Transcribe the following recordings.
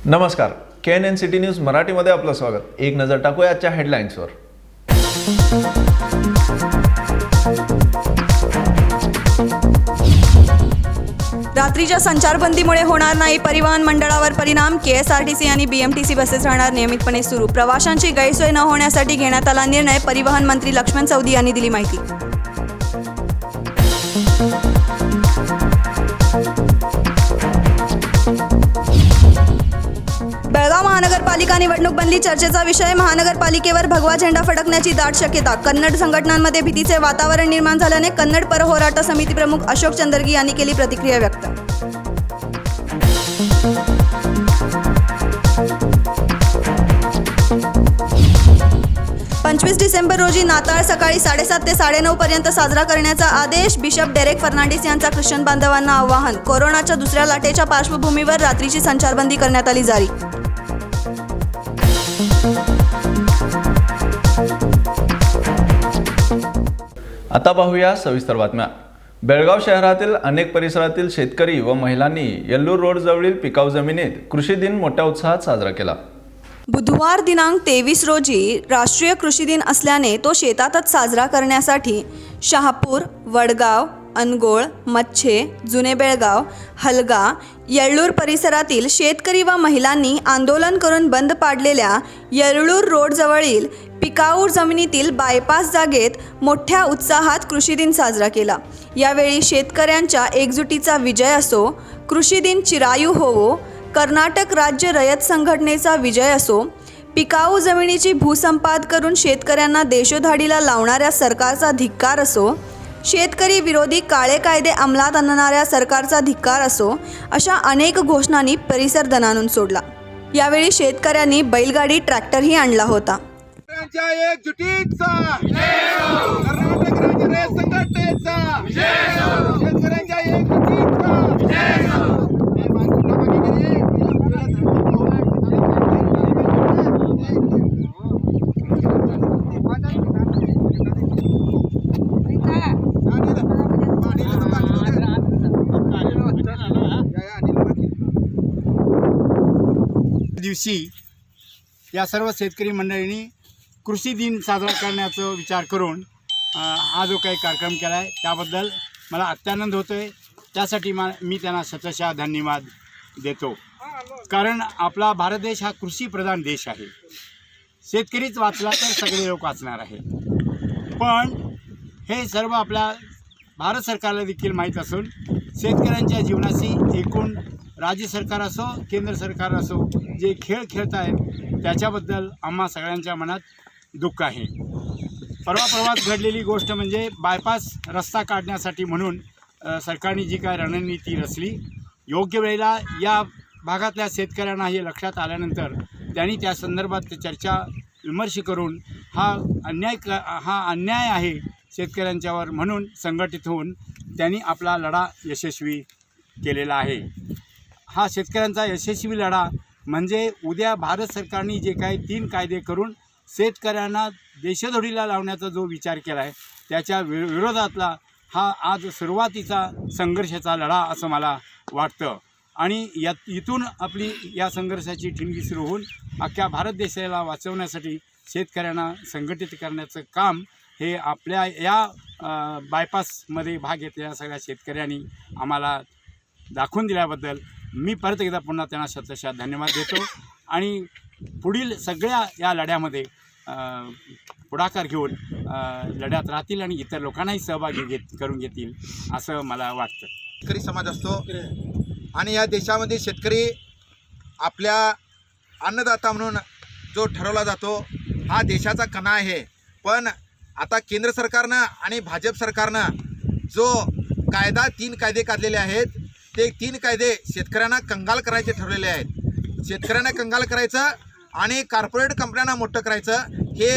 नमस्कार, KNN city news मराठीमध्ये आपलं स्वागत। एक नजर टाकूया आजच्या हेडलाईन्सवर। रात्रीच्या संचारबंदीमुळे होणार नाही परिवहन मंडळावर परिणाम। KSRTC आणि BMTC बसेस राहणार नियमितपणे सुरू। प्रवाशांची गैरसोय न होण्यासाठी घेण्यात आला निर्णय। परिवहन मंत्री लक्ष्मण सवदी यांनी दिली माहिती। बेळगाव महानगरपालिका निवडणूक बनली चर्चेचा विषय। महानगरपालिकेवर भगवा झेंडा फडकण्याची दाट शक्यता। कन्नड संघटनांमध्ये भीतीचे वातावरण निर्माण झाल्याने कन्नड पर होराटा समिती प्रमुख अशोक चंदर्गी यांनी केली प्रतिक्रिया व्यक्त। डिसेंबर रोजी नाताळ सकाळी 7:30 ते 9:30 पर्यंत साजरा करण्याचा आदेश। बिशप डेरेक फर्नांडिस यांचा ख्रिश्चन बांधवांना आवाहन। कोरोनाच्या दुसऱ्या लाटेच्या पार्श्वभूमीवर रात्रीची संचारबंदी करण्यात आली जारी। आता पाहूया सविस्तर बातम्या। बेळगाव शहरातील अनेक परिसरातील शेतकरी व महिलांनी येल्लूर रोड जवळील पिकाऊ जमिनीत कृषी दिन मोठ्या उत्साहात साजरा केला। बुधवार दिनांक 23 रोजी राष्ट्रीय कृषी दिन असल्याने तो शेतातच साजरा करण्यासाठी शहापूर, वडगाव, अनगोळ, मच्छे, जुने बेळगाव, हलगा, येळ्ळूर परिसरातील शेतकरी व महिलांनी आंदोलन करून बंद पाडलेल्या येळ्ळूर रोड जवळील पिकाऊ जमिनीतील बायपास जागेत मोठ्या उत्साहात कृषी दिन साजरा केला। यावेळी शेतकऱ्यांच्या एकजुटीचा विजय असो, कृषी दिन चिरायू होवो, कर्नाटक राज्य रयत संघटनेचा विजय असो, पिकाऊ जमिनीची भूसंपाद करून शेतकऱ्यांना देशोधाडीला लावणाऱ्या सरकारचा धिक्कार असो, शेतकरी विरोधी काळे कायदे अंमलात आणणाऱ्या सरकारचा धिक्कार असो, अशा अनेक घोषणांनी परिसर दणाणून सोडला। यावेळी शेतकऱ्यांनी बैलगाडी ट्रॅक्टरही आणला होता। एकजुटीचा कर्नाटक राज्य रयत संघटनेचा शेतकऱ्यांच्या एकजुटीचा दिवशी या सर्व शेतकरी मंडळींनी कृषी दिन साजरा करण्याचा विचार करून हा जो काही कार्यक्रम केला आहे त्याबद्दल मला अत्यानंद होतो आहे। त्यासाठी मी त्यांना शतशः धन्यवाद देतो। कारण आपला भारत देश हा कृषीप्रधान देश आहे। शेतकरीच वाचला तर सगळे लोक वाचणार आहे। पण हे सर्व आपल्या भारत सरकारला देखील माहीत असून शेतकऱ्यांच्या जीवनाशी एकूण राज्य सरकार असो केंद्र सरकार असो जे खेळ खेळत आहेत त्याच्याबद्दल आम्हा सगळ्यांच्या मनात दुःख आहे। परवाच घडलेली गोष्ट म्हणजे बायपास रस्ता काढण्यासाठी म्हणून सरकारने जी काय रणनीती रचली, योग्य वेळेला या भागातल्या शेतकऱ्यांना हे लक्षात आल्यानंतर त्यांनी त्या संदर्भात चर्चा विमर्श करून हा अन्याय आहे शेतकऱ्यांच्यावर म्हणून संघटित होऊन त्यांनी आपला लढा यशस्वी केलेला आहे। हा शेतकऱ्यांचा यशस्वी लढा म्हणजे उद्या भारत सरकारने जे काही 3 कायदे करून शेतकऱ्यांना देशोधडीला लावण्याचा जो विचार केला आहे त्याच्या विरोधातला हा आज सुरुवातीचा संघर्षाचा लढा असं मला वाटतं। आणि इथून आपली या संघर्षाची ठिणगी सुरू होऊन अख्ख्या भारत देशाला वाचवण्यासाठी शेतकऱ्यांना संघटित करण्याचं काम हे आपल्या या बायपासमध्ये भाग घेतलेल्या सगळ्या शेतकऱ्यांनी आम्हाला दाखवून दिल्याबद्दल मी परत एकदा पुन्हा त्यांना शतशः धन्यवाद देतो। आणि पुढील सगळ्या या लढ्यामध्ये पुढाकार घेऊन लढ्यात राहतील आणि इतर लोकांनाही सहभागी करून घेतील असं मला वाटतं। शेतकरी समाज असतो आणि या देशामध्ये शेतकरी आपल्या अन्नदाता म्हणून जो ठरवला जातो हा देशाचा कणा आहे। पण आता केंद्र सरकारनं आणि भाजप सरकारनं जो 3 कायदे काढलेले आहेत ते 3 कायदे शेतकऱ्यांना कंगाल करायचे ठरलेले आहेत। शेतकऱ्यांना कंगाल करायचं आणि कॉर्पोरेट कंपन्यांना मोठं करायचं हे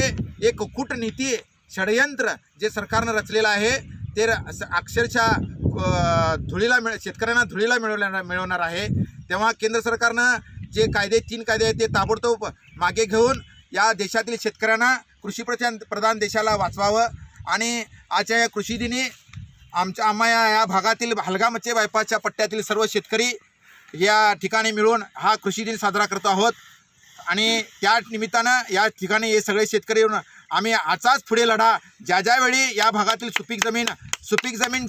एक कूटनीती षडयंत्र जे सरकारनं रचलेलं आहे ते अक्षरशः शेतकऱ्यांना धुळीला मिळवणार आहे। तेव्हा केंद्र सरकारनं जे 3 कायदे आहेत ते ताबडतोब मागे घेऊन या देशातील शेतकऱ्यांना कृषीप्रधान देशाला वाचवावं। आणि आजच्या या कृषी दिनी आम्हा या भागातील हलगा मच्छे बायपासच्या पट्ट्यातील सर्व शेतकरी या ठिकाणी मिळून हा कृषी दिन साजरा करतो आहोत आणि त्या निमित्तानं या ठिकाणी हे सगळे शेतकरी येऊन आम्ही आचाच पुढे लढा ज्या वेळी या भागातील सुपीक जमीन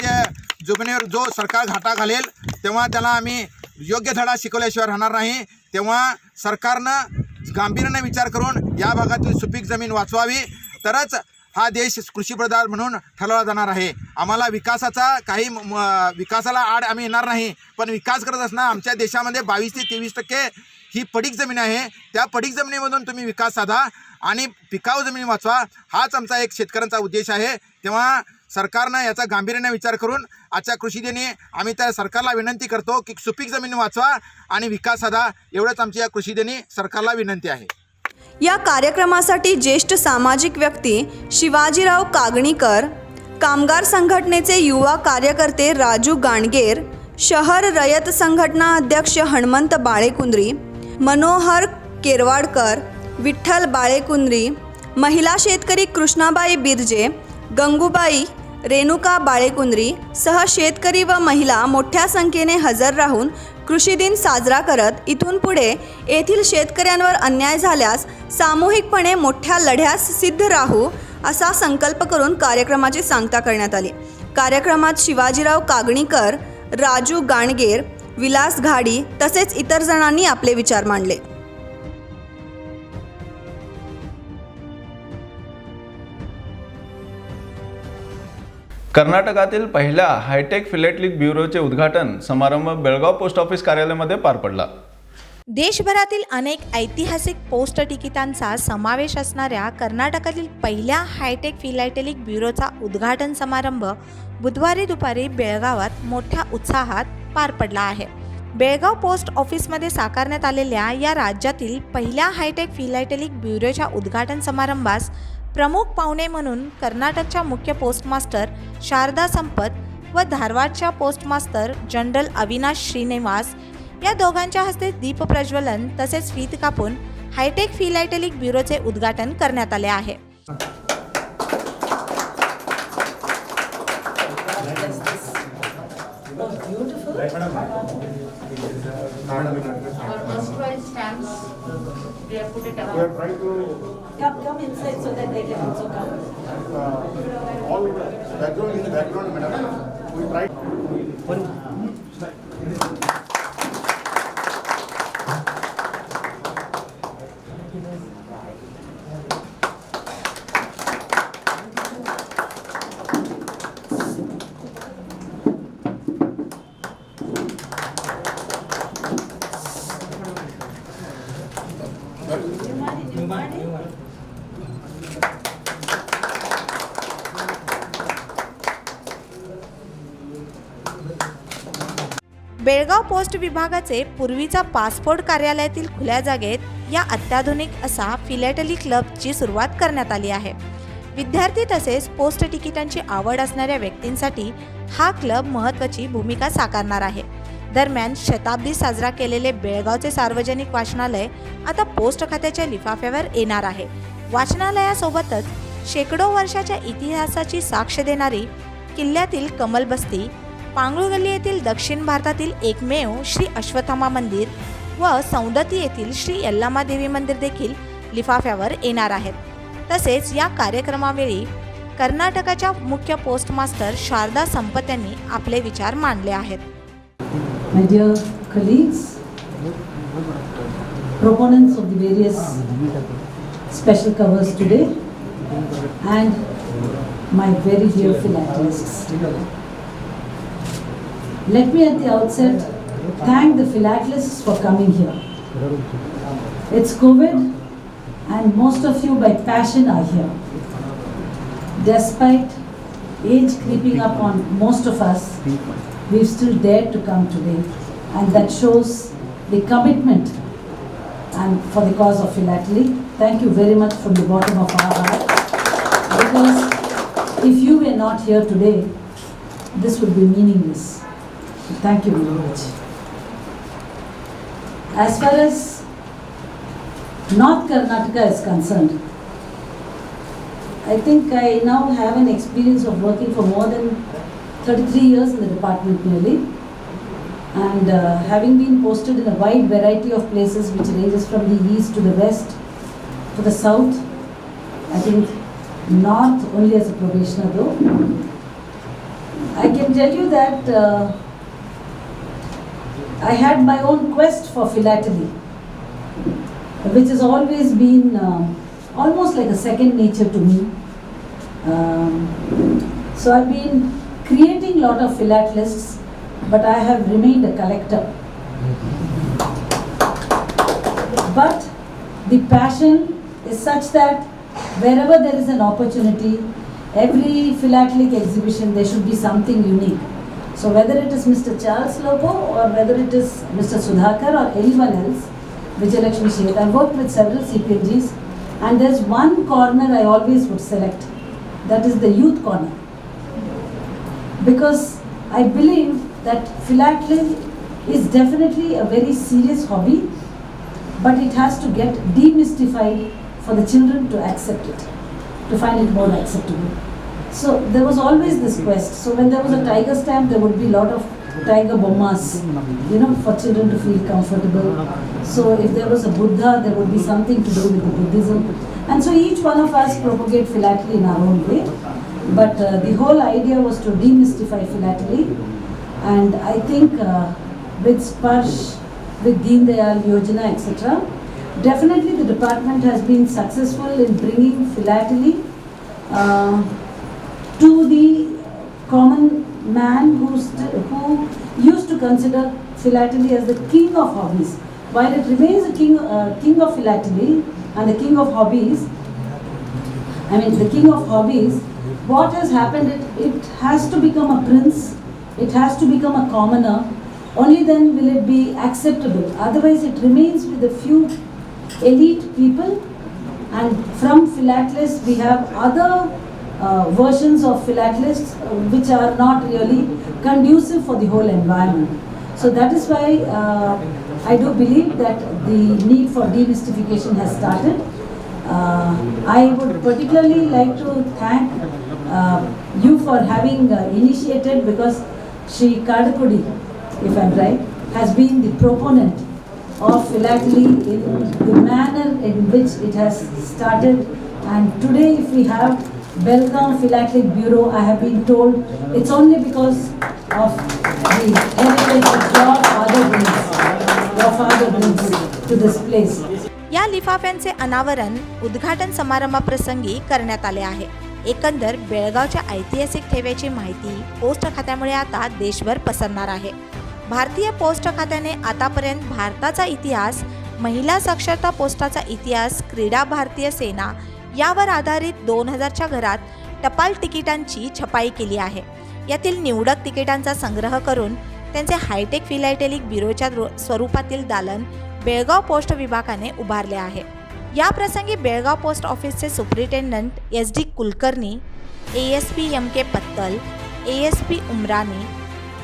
जमिनीवर जो सरकार घाटा घालेल तेव्हा त्याला आम्ही योग्य धडा शिकवल्याशिवाय राहणार नाही. तेव्हा सरकारनं गांभीर्याने विचार करून या भागातील सुपीक जमीन वाचवावी तरच हा देश कृषीप्रधान म्हणून ठरवला जाणार आहे. आम्हाला विकासाला आड आम्ही येणार नाही, पण विकास करत असताना आमच्या देशामध्ये 22 ते 23% ही पडीक जमीन आहे. त्या पडीक जमिनीमधून तुम्ही विकास साधा आणि पिकाऊ जमीन वाचवा हाच आमचा एक शेतकऱ्यांचा उद्देश आहे. तेव्हा सरकारनं याचा गांभीर्याने विचार करून आजच्या कृषी दिनी आम्ही त्या सरकारला विनंती करतो की सुपीक जमीन वाचवा आणि विकास साधा. एवढंच आमची या कृषी दिनी सरकारला विनंती आहे. या कार्यक्रमासाठी ज्येष्ठ सामाजिक व्यक्ती शिवाजीराव कागणीकर, कामगार संघटनेचे युवा कार्यकर्ते राजू गाणगेर, शहर रयत संघटना अध्यक्ष हनुमंत बाळेकुंद्री, मनोहर केरवाडकर, विठ्ठल बाळेकुंद्री, महिला शेतकरी कृष्णाबाई बिर्जे, गंगूबाई, रेणुका बाळेकुंद्री सह शेतकरी व महिला मोठ्या संख्येने हजर राहून कृषी दिन साजरा करत इथून पुढे येथील शेतकऱ्यांवर अन्याय झाल्यास सामूहिकपणे मोठ्या लढ्यास सिद्ध राहू असा संकल्प करून कार्यक्रमाची सांगता करण्यात आली. कार्यक्रमात शिवाजीराव कागणीकर, राजू गाणगेर, विलास घाडी तसेच इतर जणांनी आपले विचार मांडले. कर्नाटकातील पहिल्या हायटेक फिलेटलिक ब्युरोचे उद्घाटन समारंभ बेळगाव पोस्ट ऑफिस कार्यालयामध्ये पार पडला. देशभरातील अनेक ऐतिहासिक पोस्ट तिकिटांचा समावेश असणाऱ्या कर्नाटकातील पहिल्या हायटेक फिलॅटेलिक ब्युरोचा उद्घाटन समारंभ बुधवारी दुपारी बेळगावात मोठ्या उत्साहात पार पडला आहे. बेळगाव पोस्ट ऑफिसमध्ये साकारण्यात आलेल्या या राज्यातील पहिल्या हायटेक फिलॅटेलिक ब्युरोच्या उद्घाटन समारंभास प्रमुख पाहुणे म्हणून कर्नाटकच्या मुख्य पोस्टमास्टर शारदा संपत व धारवाडच्या पोस्टमास्टर जनरल अविनाश श्रीनिवास या दोघांच्या हस्ते दीप प्रज्वलन तसेच फीत कापून हायटेक फिलॅटेलिक ब्युरोचे उद्घाटन करण्यात आले आहे. Come inside so that they can also come. All background in the background, madam. We try. Belgaum post विभागाचे पूर्वीचा पासपोर्ट कार्यालयातील खुल्या जागेत या अत्याधुनिक असा फिलॅटेलिक क्लबची सुरुवात करण्यात आली आहे. विद्यार्थी तसेच पोस्ट तिकिटांची आवड असणाऱ्या व्यक्तींसाठी हा क्लब महत्त्वाची भूमिका साकारणार आहे. दरम्यान शताब्दी साजरा केलेले बेळगावचे सार्वजनिक वाचनालय आता पोस्ट खात्याच्या लिफाफ्यावर येणार आहे. वाचनालयासोबतच शेकडो वर्षाच्या इतिहासाची साक्ष देणारी किल्ल्यातील कमलबस्ती, पांगळू गल्ली येथील दक्षिण भारतातील एकमेव श्री अश्वत्थामा मंदिर व सौंदती येथील श्री यल्लामा देवी मंदिर देखील लिफाफ्यावर येणार आहेत. तसेच या कार्यक्रमावेळी कर्नाटकाच्या मुख्य पोस्टमास्टर शारदा संपत यांनी आपले विचार मांडले आहेत. My dear colleagues, proponents of the various special covers today, and my very dear philatelists. Let me at the outset thank the philatelists for coming here. It's COVID and most of you by passion are here. Despite age creeping up on most of us, we've still dared to come today, and that shows the commitment and for the cause of philately. Thank you very much from the bottom of our heart, because if you were not here today, this would be meaningless. Thank you very much. As far as North Karnataka is concerned, I think I now have an experience of working for more than 33 years in the department nearly, And having been posted in a wide variety of places which ranges from the east to the west to the south, I think north only as a probationer though, I can tell you that I had my own quest for philately, which has always been almost like a second nature to me. So I've been creating lot of philatelists, but I have remained a collector. But the passion is such that wherever there is an opportunity, every philatelic exhibition, there should be something unique. So whether it is Mr. Charles Lobo or whether it is Mr. Sudhakar or anyone else, Vijayalakshmi Sheth, I've worked with several CPMGs, and there's one corner I always would select, that is the youth corner. Because I believe that philately is definitely a very serious hobby, but it has to get demystified for the children to accept it, to find it more acceptable. So there was always this quest. So when there was a tiger stamp, there would be a lot of tiger bommas, for children to feel comfortable. So if there was a Buddha, there would be something to do with the Buddhism. And so each one of us propagate philately in our own way. But the whole idea was to demystify philately. And I think with Sparsh, with Deen Dayal Yojana, etc., definitely the department has been successful in bringing philately to the common man who used to consider philately as the king of hobbies. While it remains a king of philately and the king of hobbies, the king of hobbies, what has happened, it has to become a prince, it has to become a commoner, only then will it be acceptable. Otherwise it remains with a few elite people, and from philatelists we have other versions of philatelists which are not really conducive for the whole environment. So that is why I do believe that the need for demystification has started. I would particularly like to thank you for having initiated, because Shri Kadakudi, if I'm right, has been the proponent of philately in the manner in which it has started. And today if we have Belgaum Philatelic Bureau, I have been told it's only because of the heritage that your father brings to this place. या लिफाफ्यांचे अनावरण उद्घाटन समारंभाप्रसंगी करण्यात आले आहे. एकंदर बेळगावच्या ऐतिहासिक ठेव्याची माहिती पोस्ट खात्यामुळे आता देशभर पसरणार आहे. भारतीय पोस्ट खात्याने आतापर्यंत भारताचा इतिहास, महिला साक्षरता पोस्टाचा इतिहास, क्रीडा भारतीय सेना यावर आधारित 2000च्या घरात टपाल तिकिटांची छपाई केली आहे. यातील निवडक तिकिटांचा संग्रह करून त्यांचे हायटेक फिलॅटेलिक ब्युरोच्या स्वरूपातील दालन बेळगाव पोस्ट विभागाने उभारले आहे. या प्रसंगी बेळगाव पोस्ट ऑफिसचे superintendent SD Kulkarni, ASP MK Pattal, ASP Umrani,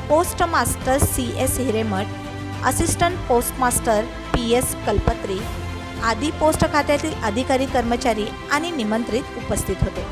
post master CS Hiremath, assistant post master PS Kalpatri आदी पोस्ट खात्यातील अधिकारी, कर्मचारी आणि निमंत्रित उपस्थित होते.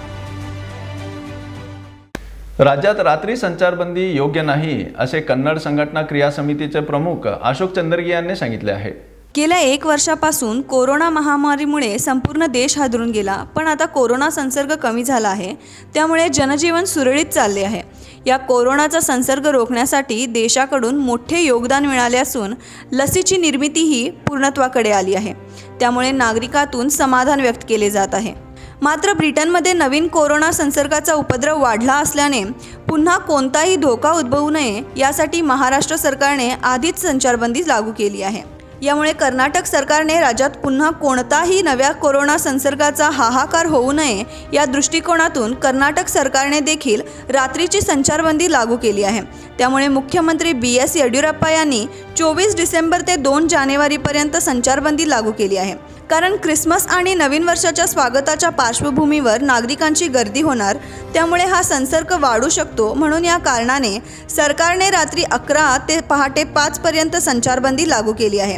राज्यात रात्री संचारबंदी योग्य नाही असे कन्नड संघटना क्रिया समितीचे प्रमुख अशोक चंदरगी यांनी सांगितले आहे. गेल्या 1 वर्षापासून कोरोना महामारीमुळे संपूर्ण देश हादरून गेला, पण आता कोरोना संसर्ग कमी झाला आहे, त्यामुळे जनजीवन सुरळीत चालले आहे. या कोरोनाचा संसर्ग रोखण्यासाठी देशाकडून मोठे योगदान मिळाले असून लसीची निर्मितीही पूर्णत्वाकडे आली आहे. त्यामुळे नागरिकातून समाधान व्यक्त केले जात आहे. मात्र ब्रिटनमध्ये नवीन कोरोना संसर्गाचा उपद्रव वाढला असल्याने पुन्हा कोणताही धोका उद्भवू नये यासाठी महाराष्ट्र सरकारने आधीच संचारबंदी लागू केली आहे. यामुळे कर्नाटक सरकारने राज्यात पुन्हा कोणताही नव्या कोरोना संसर्गाचा हाहाकार होऊ नये या दृष्टिकोनातून कर्नाटक सरकारने देखील रात्रीची संचारबंदी लागू केली आहे. त्यामुळे मुख्यमंत्री BS येडियुरप्पा यांनी 24 डिसेंबर ते 2 जानेवारीपर्यंत संचारबंदी लागू केली आहे. कारण ख्रिसमस आणि नवीन वर्षाच्या स्वागताच्या पार्श्वभूमीवर नागरिकांची गर्दी होणार, त्यामुळे हा संसर्ग वाढू शकतो. म्हणून या कारणाने सरकारने रात्री 11 ते पहाटे 5 पर्यंत संचारबंदी लागू केली आहे.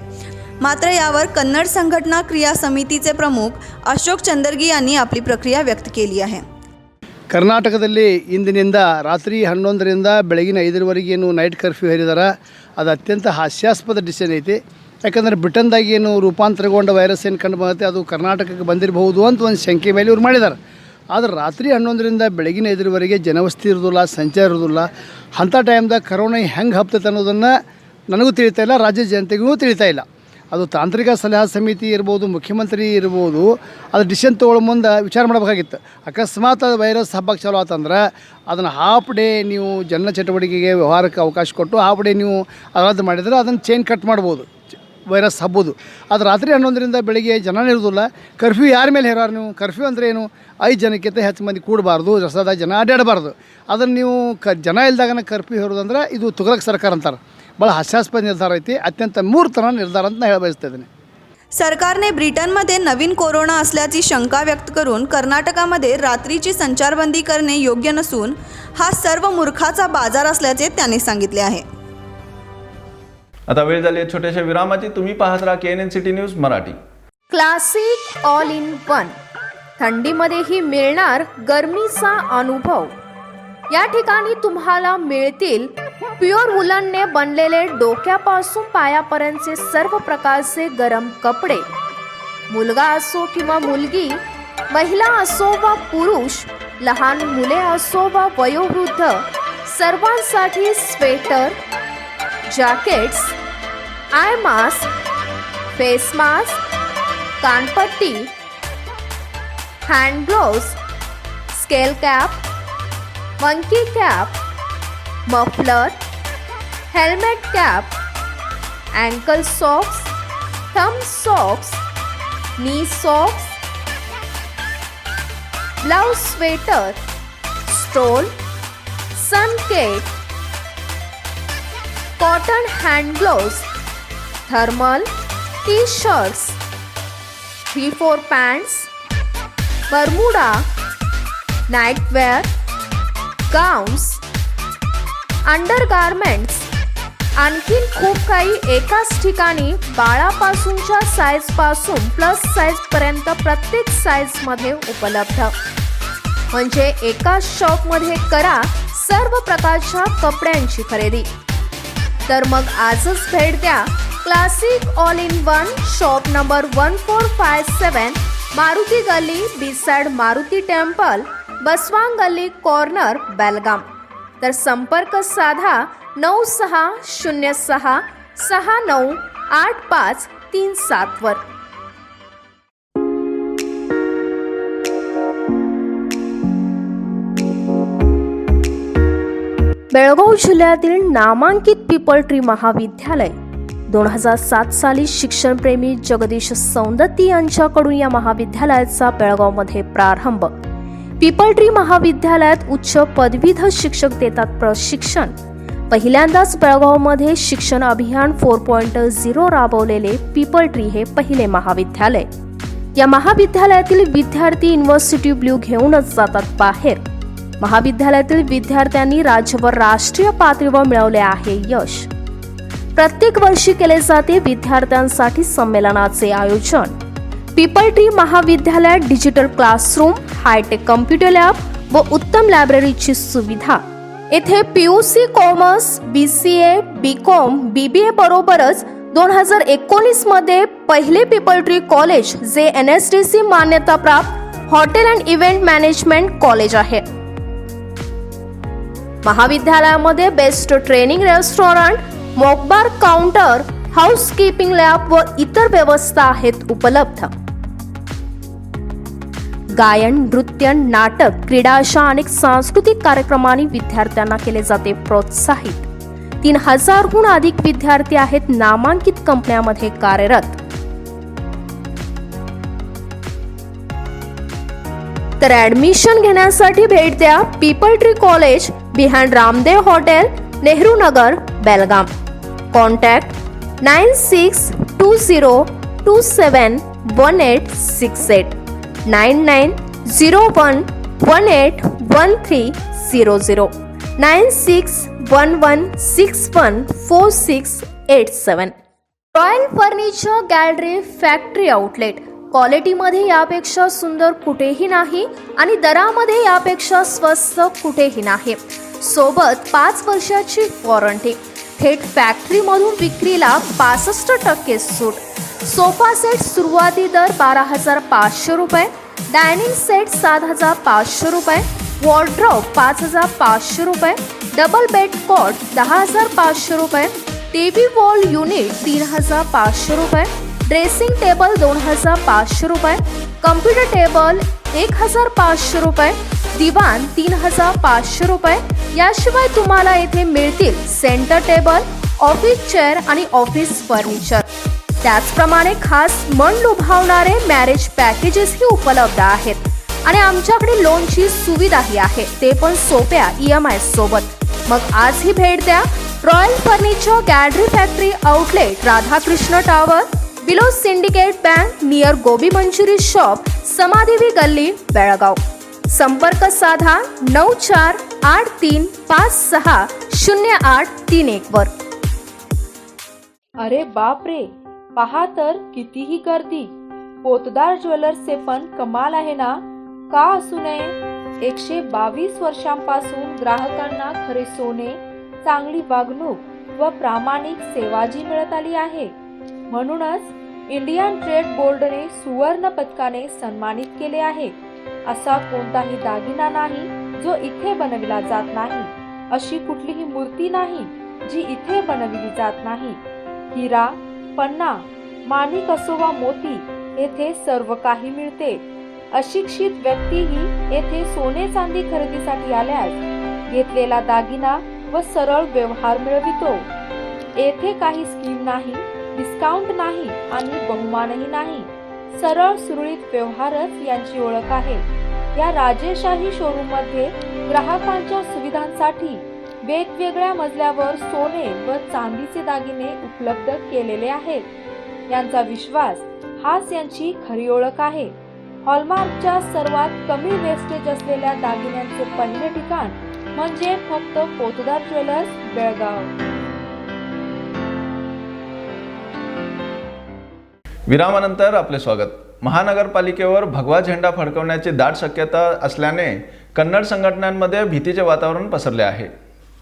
मात्र यावर कन्नड संघटना क्रिया समितीचे प्रमुख अशोक चंदरगी यांनी आपली प्रक्रिया व्यक्त केली आहे. ಕರ್ನಾಟಕದಲ್ಲಿ ಇಂದಿನಿಂದ ರಾತ್ರಿ 11ರಿಂದ ಬೆಳಗಿನ 5ರವರೆಗೆ ಏನು ನೈಟ್ ಕರ್ಫ್ಯೂ ಹೇರಿದಾರೆ ಅದು ಅತ್ಯಂತ ಹಾಸ್ಯಾಸ್ಪದ ಡಿಸಿಷನ್ ಐತಿ. ಯಾಕಂದರೆ ಬ್ರಿಟನ್ದಾಗ ಏನು ರೂಪಾಂತರಗೊಂಡ ವೈರಸ್ ಏನು ಕಂಡು ಬರುತ್ತೆ ಅದು ಕರ್ನಾಟಕಕ್ಕೆ ಬಂದಿರಬಹುದು ಅಂತ ಒಂದು ಶಂಕೆ ಮೇಲೆ ಇವ್ರು ಮಾಡಿದ್ದಾರೆ. ಆದರೆ ರಾತ್ರಿ 11ರಿಂದ ಬೆಳಗಿನ 5ರವರೆಗೆ ಜನವಸತಿ ಇರೋದಿಲ್ಲ, ಸಂಚಾರ ಇರೋದಿಲ್ಲ. ಅಂಥ ಟೈಮ್ದಾಗ ಕರೋನಾ ಹೆಂಗೆ ಹಬ್ತೈತೆ ಅನ್ನೋದನ್ನು ನನಗೂ ತಿಳಿತಾ ಇಲ್ಲ, ರಾಜ್ಯ ಜನತೆಗೂ ತಿಳಿತಾ ಇಲ್ಲ. ಅದು ತಾಂತ್ರಿಕ ಸಲಹಾ ಸಮಿತಿ ಇರ್ಬೋದು, ಮುಖ್ಯಮಂತ್ರಿ ಇರ್ಬೋದು, ಅದು ಡಿಸಿಷನ್ ತೊಗೊಳ್ಳೋ ಮುಂದೆ ವಿಚಾರ ಮಾಡಬೇಕಾಗಿತ್ತು. ಅಕಸ್ಮಾತ್ ಅದು ವೈರಸ್ ಹಬ್ಬಕ್ಕೆ ಚಾಲೋ ಆತಂದ್ರೆ ಅದನ್ನು ಹಾಫ್ ಡೇ ನೀವು ಜನ ಚಟುವಟಿಕೆಗೆ ವ್ಯವಹಾರಕ್ಕೆ ಅವಕಾಶ ಕೊಟ್ಟು ಹಾಫ್ ಡೇ ನೀವು ರದ್ದು ಮಾಡಿದರೆ ಅದನ್ನು ಚೈನ್ ಕಟ್ ಮಾಡ್ಬೋದು, ವೈರಸ್ ಹಬ್ಬೋದು. ಅದು ರಾತ್ರಿ 11ರಿಂದ ಬೆಳಿಗ್ಗೆ ಜನನೇ ಇರೋದಿಲ್ಲ. ಕರ್ಫ್ಯೂ ಯಾರ ಮೇಲೆ ಹೇರಾರ ನೀವು? ಕರ್ಫ್ಯೂ ಅಂದರೆ ಏನು? 5 ಜನಕ್ಕಿಂತ ಹೆಚ್ಚು ಮಂದಿ ಕೂಡಬಾರ್ದು, ರಸ್ತೆದಾಗ ಜನ ಅಡ್ಡಾಡಬಾರ್ದು. ಅದನ್ನು ನೀವು ಜನ ಇಲ್ದಾಗನ ಕರ್ಫ್ಯೂ ಹೇರೋದಂದ್ರೆ ಇದು ತುಗಲಕ್ ಸರ್ಕಾರ ಅಂತಾರೆ. ಭಾಳ ಹಾಸ್ಯಾಸ್ಪದ ನಿರ್ಧಾರ ಐತಿ, ಅತ್ಯಂತ ಮೂರ್ತನ ನಿರ್ಧಾರ ಅಂತ ಹೇಳ ಬಯಸ್ತಾ ಇದ್ದೀನಿ. सरकारने ब्रिटनमध्ये नवीन कोरोना असल्याची शंका व्यक्त करून कर्नाटकामध्ये रात्रीची संचारबंदी करणे योग्य नसून हा सर्व मूर्खाचा बाजार असल्याचे त्यांनी सांगितले आहे. आता वेळ झाली आहे छोट्याशा विरामाची. तुम्ही पाहत राहा KNN city news Marathi. Classic all in one. थंडीमध्येही मिळणार गरमीचा अनुभव. या ठिकाणी तुम्हाला मिळतील प्युअर वुलनने बनलेले डोक्यापासून पायापर्यंतचे सर्व प्रकारचे गरम कपडे. मुलगा असो किंवा मुलगी, महिला असो वा पुरुष, लहान मुले असो वा वयोवृद्ध, सर्वांसाठी sweater, jackets, eye mask, face mask, कानपट्टी, hand gloves, skull cap, monkey cap, muffler, helmet cap, ankle socks, thumb socks, knee socks, blouse sweater, stole, sun केट, cotton hand gloves, thermal, T shirts, 3/4 pants, Bermuda, nightwear, gowns, undergarments, आणखीन खूप काही एकाच ठिकाणी बाळापासूनच्या साईजपासून plus साईजपर्यंत प्रत्येक साईजमध्ये उपलब्ध. म्हणजे एकाच शॉपमध्ये करा सर्व प्रकारच्या कपड्यांची खरेदी. तर मग आजच भेट द्या classic all in one, shop number 1457, Maruti गल्ली, बिसाइड मारुती टेम्पल, बसवांग गल्ली कॉर्नर, बेलगाम. तर संपर्क साधा 9606698537 वर. बेळगाव जिल्ह्यातील नामांकित पीपल ट्री महाविद्यालय 2007 साली शिक्षणप्रेमी जगदीश सौंदत्ती यांच्याकडून या महाविद्यालयाचा बेळगावमध्ये प्रारंभ. पीपल ट्री महाविद्यालयात उच्च पदवीधर शिक्षक देतात प्रशिक्षण. पहिल्यांदाच बेळगावमध्ये शिक्षण अभियान 4.0 राबवलेले पीपल ट्री हे पहिले महाविद्यालय. या महाविद्यालयातील विद्यार्थी युनिव्हर्सिटी ब्ल्यू घेऊनच जातात बाहेर. महाविद्यालयातील विद्यार्थ्यांनी राज्य व राष्ट्रीय पातळीवर मिळवले आहे यश. प्रत्येक वर्षी केले जाते विद्यार्थ्यांसाठी संमेलनाचे आयोजन. पीपल ट्री महाविद्यालयात digital classroom, hitech computer lab व उत्तम लायब्ररीची सुविधा. येथे PUC commerce, BCA, BCom, BBA बरोबरच 2019 मध्ये पहिले पीपल ट्री कॉलेज जे NSDC मान्यता प्राप्त hotel and event management college आहे. महाविद्यालयामध्ये best training restaurant, mock bar counter, housekeeping lab व इतर व्यवस्था आहेत उपलब्ध. गायन, नृत्य, नाटक, क्रीडा अशा अनेक सांस्कृतिक कार्यक्रमांनी विद्यार्थ्यांना केले जाते प्रोत्साहित. 3000हून अधिक विद्यार्थी आहेत नामांकित कंपन्यांमध्ये कार्यरत. तर ऍडमिशन घेण्यासाठी भेट द्या people tree college, behind Ramdev hotel, Nehru Nagar, Belgaum. Contact 9620271868 9901181300 9611614687. Royal furniture gallery factory outlet क्वालिटीमध्ये यापेक्षा सुंदर कुठेही नाही आणि दरामध्ये यापेक्षा स्वस्त कुठेही नाही. सोबत 5 वर्षाची वॉरंटी. थेट फॅक्टरीमधून विक्रीला 65% सूट. सोफा सेट सुरुवाती दर 12,500 रुपये, डायनिंग सेट 7,500 रुपये, वॉर्ड्रॉप 5,500 रुपये, डबल बेड कॉट 10,500 रुपये, टीव्ही वॉल युनिट 3,500 रुपये, ड्रेसिंग टेबल 2,500 रुपये, कम्प्युटर टेबल 1,500 रुपये, दिवाण 3,500 रुपये. याशिवाय तुम्हाला येथे मिळतील सेंटर टेबल, ऑफिस चेअर आणि ऑफिस फर्निचर. त्याचप्रमाणे खास मन लुभावणारे मॅरेज पॅकेजेसही उपलब्ध आहेत आणि आमच्याकडे लोनची सुविधाही आहे, ते पण सोप्या EMI सोबत. मग आजही भेट द्या royal furniture gallery factory outlet, Radhakrishna tower, below Syndicate bank, near gobi manchurian shop, Samadevi Galli, Belgaum. संपर्क साधा 9483560831 वर. अरे बाप रे, पहा तर कितीही गर्दी. पोतदार ज्वेलर्सचे पण कमाल आहे ना, का असू नये. 122 वर्षांपासून ग्राहकांना खरे सोने, चांगली वागणूक व प्रामाणिक सेवा जी मिळत आली आहे. म्हणूनच इंडियन ट्रेड बोर्डने सुवर्ण पदकाने सन्मानित केले आहे. असा कोणताही दागिना नाही जो इथे बनविला जात नाही, अशी कुठलीही मूर्ती नाही जी इथे बनविली जात नाही. हिरा, पन्ना, माणिक असो वा मोती, येथे सर्व काही मिळते. अशिक्षित व्यक्तीही येथे सोने चांदी खरेदीसाठी आल्यास घेतलेला दागिना व सरळ व्यवहार मिळवितो. येथे काही स्कीम नाही, डिस्काउंट नाही आणि बहुमानही नाही. सरळ सुरळीत व्यवहारच यांची ओळख आहे. या राजेशाही शोरूम मध्ये ग्राहकांच्या सुविधांसाठी वेगवेगळ्या मजल्यावर सोने व चांदीचे दागिने उपलब्ध केलेले आहेत. यांचा विश्वास हाच यांची खरी ओळख आहे. हॉलमार्कच्या सर्वात कमी वेस्टेज असलेल्या दागिन्यांचे पहिले ठिकाण म्हणजे फक्त पोतदार ज्वेलर्स, बेळगाव. विरामानंतर आपले स्वागत. महानगरपालिकेवर भगवा झेंडा फडकवण्याची दाट शक्यता असल्याने कन्नड संघटनांमध्ये भीतीचे वातावरण पसरले आहे.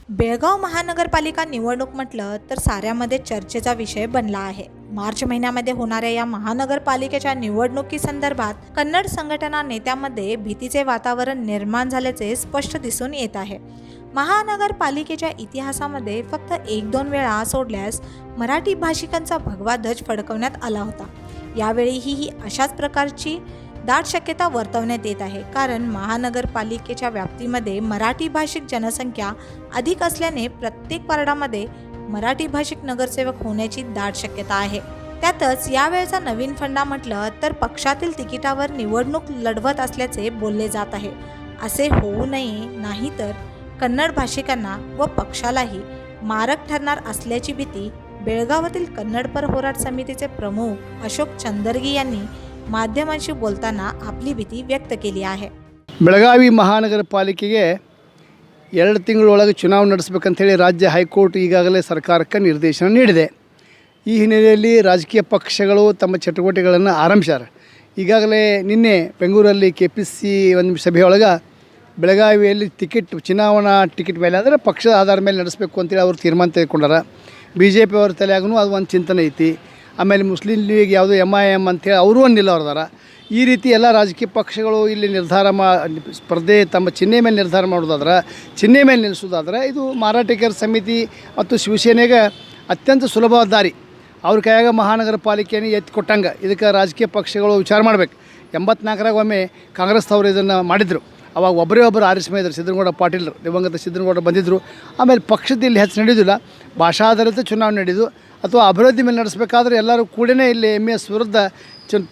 बेळगाव महानगरपालिका निवडणूक म्हटलं तर साऱ्यामध्ये चर्चेचा विषय बनला आहे. मार्च महिन्यामध्ये होणाऱ्या या महानगरपालिकेच्या निवडणुकीसंदर्भात कन्नड संघटना नेत्यामध्ये भीतीचे वातावरण निर्माण झाल्याचे स्पष्ट दिसून येत आहे. महानगरपालिकेच्या इतिहासामध्ये फक्त 1-2 वेळा सोडल्यास मराठी भाषिकांचा भगवा ध्वज फडकवण्यात आला होता. यावेळीही ही अशाच प्रकारची दाट शक्यता वर्तवण्यात येत आहे, कारण महानगरपालिकेच्या व्याप्तीमध्ये मराठी भाषिक जनसंख्या अधिक असल्याने प्रत्येक वार्डामध्ये मराठी भाषिक नगरसेवक होण्याची दाट शक्यता आहे. त्यातच यावेळचा नवीन फंडा म्हटलं तर पक्षातील तिकिटावर निवडणूक लढवत असल्याचे बोलले जात आहे. असे होऊ नये, नाहीतर कन्नड भाषिकांना व पक्षालाही मारक ठरणार असल्याची भीती बेळगावातील कन्नडपर होराट समितीचे प्रमुख अशोक चंदर्गी यांनी ಮಾಧ್ಯಮಕ್ಕೆ बोलताना आपली भीತಿ ವ್ಯಕ್ತ केली आहे. ಬೆಳಗಾವಿ ಮಹಾನಗರಪಾಲಿಕೆಗೆ 2 ತಿಂಗಳೊಳಗೆ ಚುನಾವಣೆ ನಡೆಸಬೇಕಂತೇಳಿ ರಾಜ್ಯ ಹೈಕೋರ್ಟ್ ಈಗಾಗಲೇ ಸರ್ಕಾರಕ್ಕೆ ನಿರ್ದೇಶನ ನೀಡಿದೆ. ಈ ಹಿನ್ನೆಲೆಯಲ್ಲಿ ರಾಜಕೀಯ ಪಕ್ಷಗಳು ತಮ್ಮ ಚಟುವಟಿಕೆಗಳನ್ನು ಆರಂಭಿಸ್ಯಾರ. ಈಗಾಗಲೇ ನಿನ್ನೆ ಬೆಂಗಳೂರಲ್ಲಿ KPC ಒಂದು ಸಭೆಯೊಳಗೆ ಬೆಳಗಾವಿಯಲ್ಲಿ ಚುನಾವಣಾ ಟಿಕೆಟ್ ಮೇಲೆ ಅಂದರೆ ಪಕ್ಷದ ಆಧಾರದ ಮೇಲೆ ನಡೆಸಬೇಕು ಅಂತೇಳಿ ಅವರು ತೀರ್ಮಾನ ತೆಗೆದುಕೊಂಡಾರ. BJP ಅವ್ರ ತಲೆಯಾಗೂ ಅದು ಒಂದು ಚಿಂತನೆ ಐತಿ. ಆಮೇಲೆ ಮುಸ್ಲಿಂ ಲೀಗ್ ಯಾವುದು MIM ಅಂತೇಳಿ ಅವರು ಒಂದು ನಿಲ್ಲವ್ರದಾರ. ಈ ರೀತಿ ಎಲ್ಲ ರಾಜಕೀಯ ಪಕ್ಷಗಳು ಇಲ್ಲಿ ನಿರ್ಧಾರ ಸ್ಪರ್ಧೆ ತಮ್ಮ ಚಿಹ್ನೆ ಮೇಲೆ ನಿರ್ಧಾರ ಮಾಡೋದಾದ್ರೆ, ಚಿಹ್ನೆ ಮೇಲೆ ನಿಲ್ಲಿಸೋದಾದ್ರೆ ಇದು ಮಾರಾಟಗಾರರ ಸಮಿತಿ ಮತ್ತು ಶಿವಸೇನೆಗೆ ಅತ್ಯಂತ ಸುಲಭವಾದ ದಾರಿ. ಅವ್ರ ಕೈಯಾಗ ಮಹಾನಗರ ಪಾಲಿಕೆಯನ್ನು ಎತ್ತಿ ಕೊಟ್ಟಂಗೆ ಇದಕ್ಕೆ ರಾಜಕೀಯ ಪಕ್ಷಗಳು ವಿಚಾರ ಮಾಡಬೇಕು. 84ರಾಗ ಒಮ್ಮೆ ಕಾಂಗ್ರೆಸ್ನವರು ಇದನ್ನು ಮಾಡಿದರು. ಅವಾಗ ಒಬ್ಬರೇ ಒಬ್ಬರು ಆರಿಸ್ಮೇದ್ರು. ಸಿದ್ದನಗೌಡ ಪಾಟೀಲರು, ದಿವಂಗತ ಸಿದ್ದನಗೌಡ ಬಂದಿದ್ದರು. ಆಮೇಲೆ ಪಕ್ಷದಲ್ಲಿ ಹೆಚ್ಚು ನಡೆಯೋದಿಲ್ಲ, ಭಾಷಾಧಾರಿತ ಚುನಾವಣೆ ನಡೆದು ಅಥವಾ ಅಭಿವೃದ್ಧಿ ಮೇಲೆ ನಡೆಸಬೇಕಾದ್ರೆ ಎಲ್ಲರೂ ಕೂಡನೇ ಇಲ್ಲಿ MES ವಿರುದ್ಧ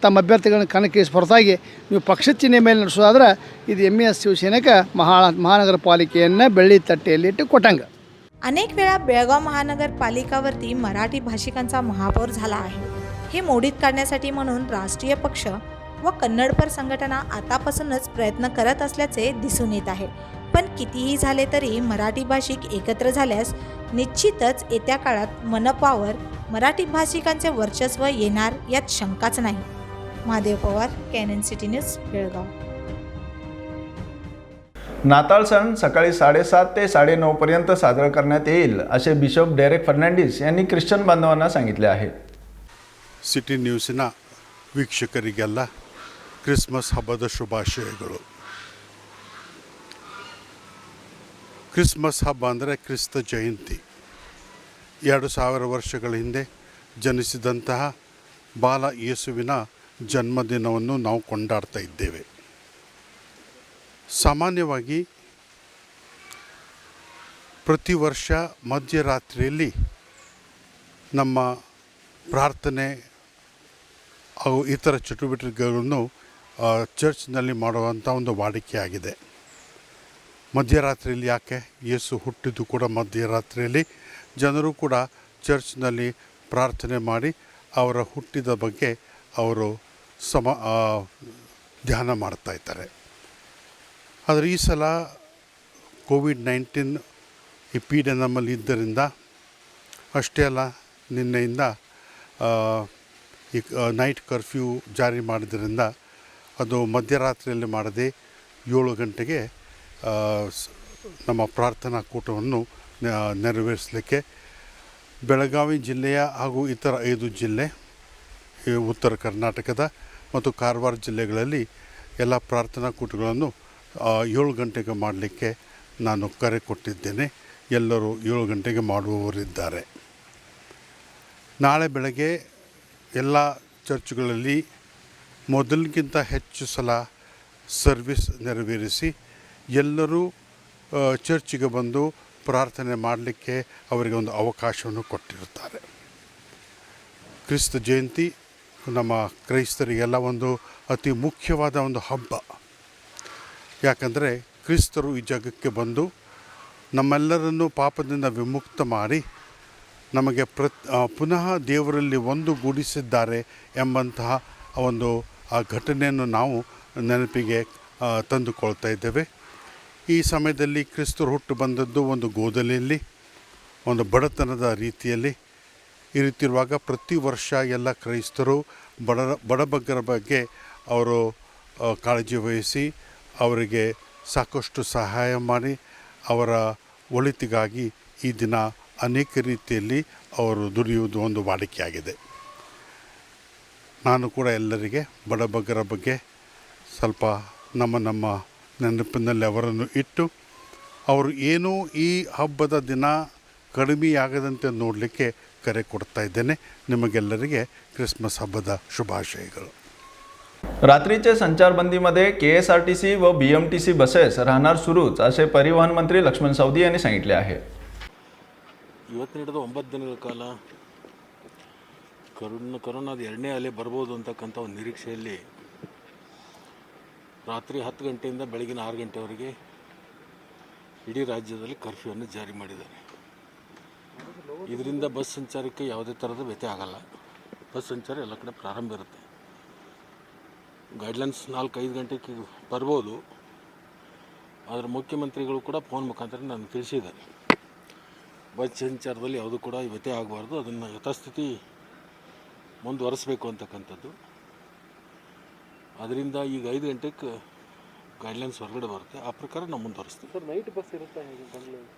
ತಮ್ಮ ಅಭ್ಯರ್ಥಿಗಳನ್ನ ಕಣಕ್ಕಿಳಿಸಿ ಹೊರತಾಗಿ ನೀವು ಪಕ್ಷದ ಚಿಹ್ನೆ ಮೇಲೆ ನಡೆಸೋದಾದ್ರೆ ಇದು MES ಶಿವಸೇನೆಗೆ महानगर पालिकेಯನ್ನು ಬೆಳ್ಳಿ ತಟ್ಟೆಯಲ್ಲಿ ಇಟ್ಟು ಕೊಟ್ಟಂಗೆ. अनेक वेळा बेळगाव महानगरपालिकावरती मराठी भाषिकांचा महापौर झाला आहे. हे मोडीत काढण्यासाठी म्हणून राष्ट्रीय पक्ष व कन्नडपर संघटना आतापासूनच प्रयत्न करत असल्याचे दिसून येत आहे. पण कितीही झाले तरी मराठी भाषिक एकत्र झाल्यास निश्चितच येत्या काळात मनपावर मराठी भाषिकांचे वर्चस्व येणार यात शंकाच नाही. Mahadev Pawar, canon city news, Belgaum. नाताळ सण सकाळी 7:30 ते 9:30 पर्यंत साजरा करण्यात येईल असे बिशप डेरेक फर्नांडिस यांनी ख्रिश्चन बांधवांना सांगितले आहे. ಸಿಟಿ ನ್ಯೂಸಿನ ವೀಕ್ಷಕರಿಗೆಲ್ಲ ಕ್ರಿಸ್ಮಸ್ ಹಬ್ಬದ ಶುಭಾಶಯಗಳು. ಕ್ರಿಸ್ಮಸ್ ಹಬ್ಬ ಅಂದರೆ ಕ್ರಿಸ್ತ ಜಯಂತಿ. 2000 ವರ್ಷಗಳ ಹಿಂದೆ ಜನಿಸಿದಂತಹ ಬಾಲ ಯೇಸುವಿನ ಜನ್ಮದಿನವನ್ನು ನಾವು ಕೊಂಡಾಡ್ತಾ ಇದ್ದೇವೆ. ಸಾಮಾನ್ಯವಾಗಿ ಪ್ರತಿ ವರ್ಷ ಮಧ್ಯರಾತ್ರಿಯಲ್ಲಿ ನಮ್ಮ ಪ್ರಾರ್ಥನೆ ಹಾಗೂ ಇತರ ಚಟುವಟಿಕೆಗಳನ್ನು ಚರ್ಚ್ನಲ್ಲಿ ಮಾಡುವಂಥ ಒಂದು ವಾಡಿಕೆಯಾಗಿದೆ. ಮಧ್ಯರಾತ್ರಿಯಲ್ಲಿ ಯಾಕೆ? ಯೇಸು ಹುಟ್ಟಿದ್ದು ಕೂಡ ಮಧ್ಯರಾತ್ರಿಯಲ್ಲಿ. ಜನರು ಕೂಡ ಚರ್ಚ್ನಲ್ಲಿ ಪ್ರಾರ್ಥನೆ ಮಾಡಿ ಅವರ ಹುಟ್ಟಿದ ಬಗ್ಗೆ ಅವರು ಧ್ಯಾನ ಮಾಡ್ತಾಯಿದ್ದಾರೆ. ಆದರೆ ಈ ಸಲ ಕೋವಿಡ್-19 ಈ ಪೀಡೆ ನಮ್ಮಲ್ಲಿ ಇದ್ದರಿಂದ, ಅಷ್ಟೇ ಅಲ್ಲ ನಿನ್ನೆಯಿಂದ ಈ ನೈಟ್ ಕರ್ಫ್ಯೂ ಜಾರಿ ಮಾಡಿದ್ರಿಂದ ಅದು ಮಧ್ಯರಾತ್ರಿಯಲ್ಲಿ ಮಾಡದೆ 7 ಗಂಟೆಗೆ ನಮ್ಮ ಪ್ರಾರ್ಥನಾ ಕೂಟವನ್ನು ನೆರವೇರಿಸಲಿಕ್ಕೆ ಬೆಳಗಾವಿ ಜಿಲ್ಲೆಯ ಹಾಗೂ ಇತರ 5 ಜಿಲ್ಲೆ, ಉತ್ತರ ಕರ್ನಾಟಕದ ಮತ್ತು ಕಾರವಾರ ಜಿಲ್ಲೆಗಳಲ್ಲಿ ಎಲ್ಲ ಪ್ರಾರ್ಥನಾ ಕೂಟಗಳನ್ನು 7 ಗಂಟೆಗೆ ಮಾಡಲಿಕ್ಕೆ ನಾನು ಕರೆ ಕೊಟ್ಟಿದ್ದೇನೆ. ಎಲ್ಲರೂ 7 ಗಂಟೆಗೆ ಮಾಡುವವರಿದ್ದಾರೆ. ನಾಳೆ ಬೆಳಗ್ಗೆ ಎಲ್ಲ ಚರ್ಚ್ಗಳಲ್ಲಿ ಮೊದಲಿಗಿಂತ ಹೆಚ್ಚು ಸಲ ಸರ್ವಿಸ್ ನೆರವೇರಿಸಿ ಎಲ್ಲರೂ ಚರ್ಚಿಗೆ ಬಂದು ಪ್ರಾರ್ಥನೆ ಮಾಡಲಿಕ್ಕೆ ಅವರಿಗೆ ಒಂದು ಅವಕಾಶವನ್ನು ಕೊಟ್ಟಿರುತ್ತಾರೆ. ಕ್ರಿಸ್ತ ಜಯಂತಿ ನಮ್ಮ ಕ್ರೈಸ್ತರಿಗೆಲ್ಲ ಒಂದು ಅತಿ ಮುಖ್ಯವಾದ ಒಂದು ಹಬ್ಬ. ಯಾಕಂದರೆ ಕ್ರಿಸ್ತರು ಈ ಜಗಕ್ಕೆ ಬಂದು ನಮ್ಮೆಲ್ಲರನ್ನು ಪಾಪದಿಂದ ವಿಮುಕ್ತ ಮಾಡಿ ನಮಗೆ ಪುನಃ ದೇವರಲ್ಲಿ ಒಂದುಗೂಡಿಸಿದ್ದಾರೆ ಎಂಬಂತಹ ಒಂದು ಆ ಘಟನೆಯನ್ನು ನಾವು ನೆನಪಿಗೆ ತಂದುಕೊಳ್ತಾ ಇದ್ದೇವೆ. ಈ ಸಮಯದಲ್ಲಿ ಕ್ರಿಸ್ತರು ಹುಟ್ಟು ಬಂದದ್ದು ಒಂದು ಗೋದಲಿಯಲ್ಲಿ, ಒಂದು ಬಡತನದ ರೀತಿಯಲ್ಲಿ. ಈ ರೀತಿ ಇರುವಾಗ ಪ್ರತಿ ವರ್ಷ ಎಲ್ಲ ಕ್ರೈಸ್ತರು ಬಡಬಗ್ಗರ ಬಗ್ಗೆ ಅವರು ಕಾಳಜಿ ವಹಿಸಿ ಅವರಿಗೆ ಸಾಕಷ್ಟು ಸಹಾಯ ಮಾಡಿ ಅವರ ಒಳಿತಿಗಾಗಿ ಈ ದಿನ ಅನೇಕ ರೀತಿಯಲ್ಲಿ ಅವರು ದುಡಿಯುವುದು ಒಂದು ವಾಡಿಕೆಯಾಗಿದೆ. ನಾನು ಕೂಡ ಎಲ್ಲರಿಗೆ ಬಡಬಗ್ಗರ ಬಗ್ಗೆ ಸ್ವಲ್ಪ ನಮ್ಮ ನೆನಪಿನಲ್ಲಿ ಅವರನ್ನು ಇಟ್ಟು ಅವರು ಏನೂ ಈ ಹಬ್ಬದ ದಿನ ಕಡಿಮೆಯಾಗದಂತೆ ನೋಡಲಿಕ್ಕೆ ಕರೆ ಕೊಡ್ತಾ ಇದ್ದೇನೆ. ನಿಮಗೆಲ್ಲರಿಗೆ ಕ್ರಿಸ್ಮಸ್ ಹಬ್ಬದ ಶುಭಾಶಯಗಳು. रात्रीचे संचारबंदीमध्ये KSRTC व BMTC बसेस राहणार सुरूच असे परिवहन मंत्री लक्ष्मण सवदी यांनी सांगितले आहे. ಇವತ್ತಿನ ಹಿಡಿದು 9 ದಿನಗಳ ಕಾಲ ಕೊರೋನಾದ 2ನೇ ಅಲೆ ಬರ್ಬೋದು ಅಂತಕ್ಕಂಥ ಒಂದು ನಿರೀಕ್ಷೆಯಲ್ಲಿ ರಾತ್ರಿ 10 ಗಂಟೆಯಿಂದ ಬೆಳಗಿನ 6 ಗಂಟೆವರೆಗೆ ಇಡೀ ರಾಜ್ಯದಲ್ಲಿ ಕರ್ಫ್ಯೂವನ್ನು ಜಾರಿ ಮಾಡಿದ್ದಾರೆ. ಇದರಿಂದ ಬಸ್ ಸಂಚಾರಕ್ಕೆ ಯಾವುದೇ ಥರದ ವ್ಯತ್ಯಯ ಆಗಲ್ಲ. ಬಸ್ ಸಂಚಾರ ಎಲ್ಲ ಕಡೆ ಪ್ರಾರಂಭ ಇರುತ್ತೆ. ಗೈಡ್ಲೈನ್ಸ್ 4-5 ಗಂಟೆಗೆ ಬರ್ಬೋದು. ಆದರೆ ಮುಖ್ಯಮಂತ್ರಿಗಳು ಕೂಡ ಫೋನ್ ಮುಖಾಂತರ ನಾನು ತಿಳಿಸಿದ್ದಾರೆ, ಬಸ್ ಸಂಚಾರದಲ್ಲಿ ಯಾವುದೂ ಕೂಡ ವ್ಯತ್ಯಯ ಆಗಬಾರ್ದು, ಅದನ್ನು ಯಥಾಸ್ಥಿತಿ ಮುಂದುವರಿಸಬೇಕು ಅಂತಕ್ಕಂಥದ್ದು. ಅದರಿಂದ ಈಗ 5 ಗಂಟೆಗೆ ಗೈಡ್ಲೈನ್ಸ್ ಹೊರಗಡೆ ಬರುತ್ತೆ. ಆ ಪ್ರಕಾರ ನಾವು ಮುಂದುವರಿಸ್ತೀವಿ. ಸರ್, ನೈಟ್ ಬಸ್ ಇರುತ್ತೆ?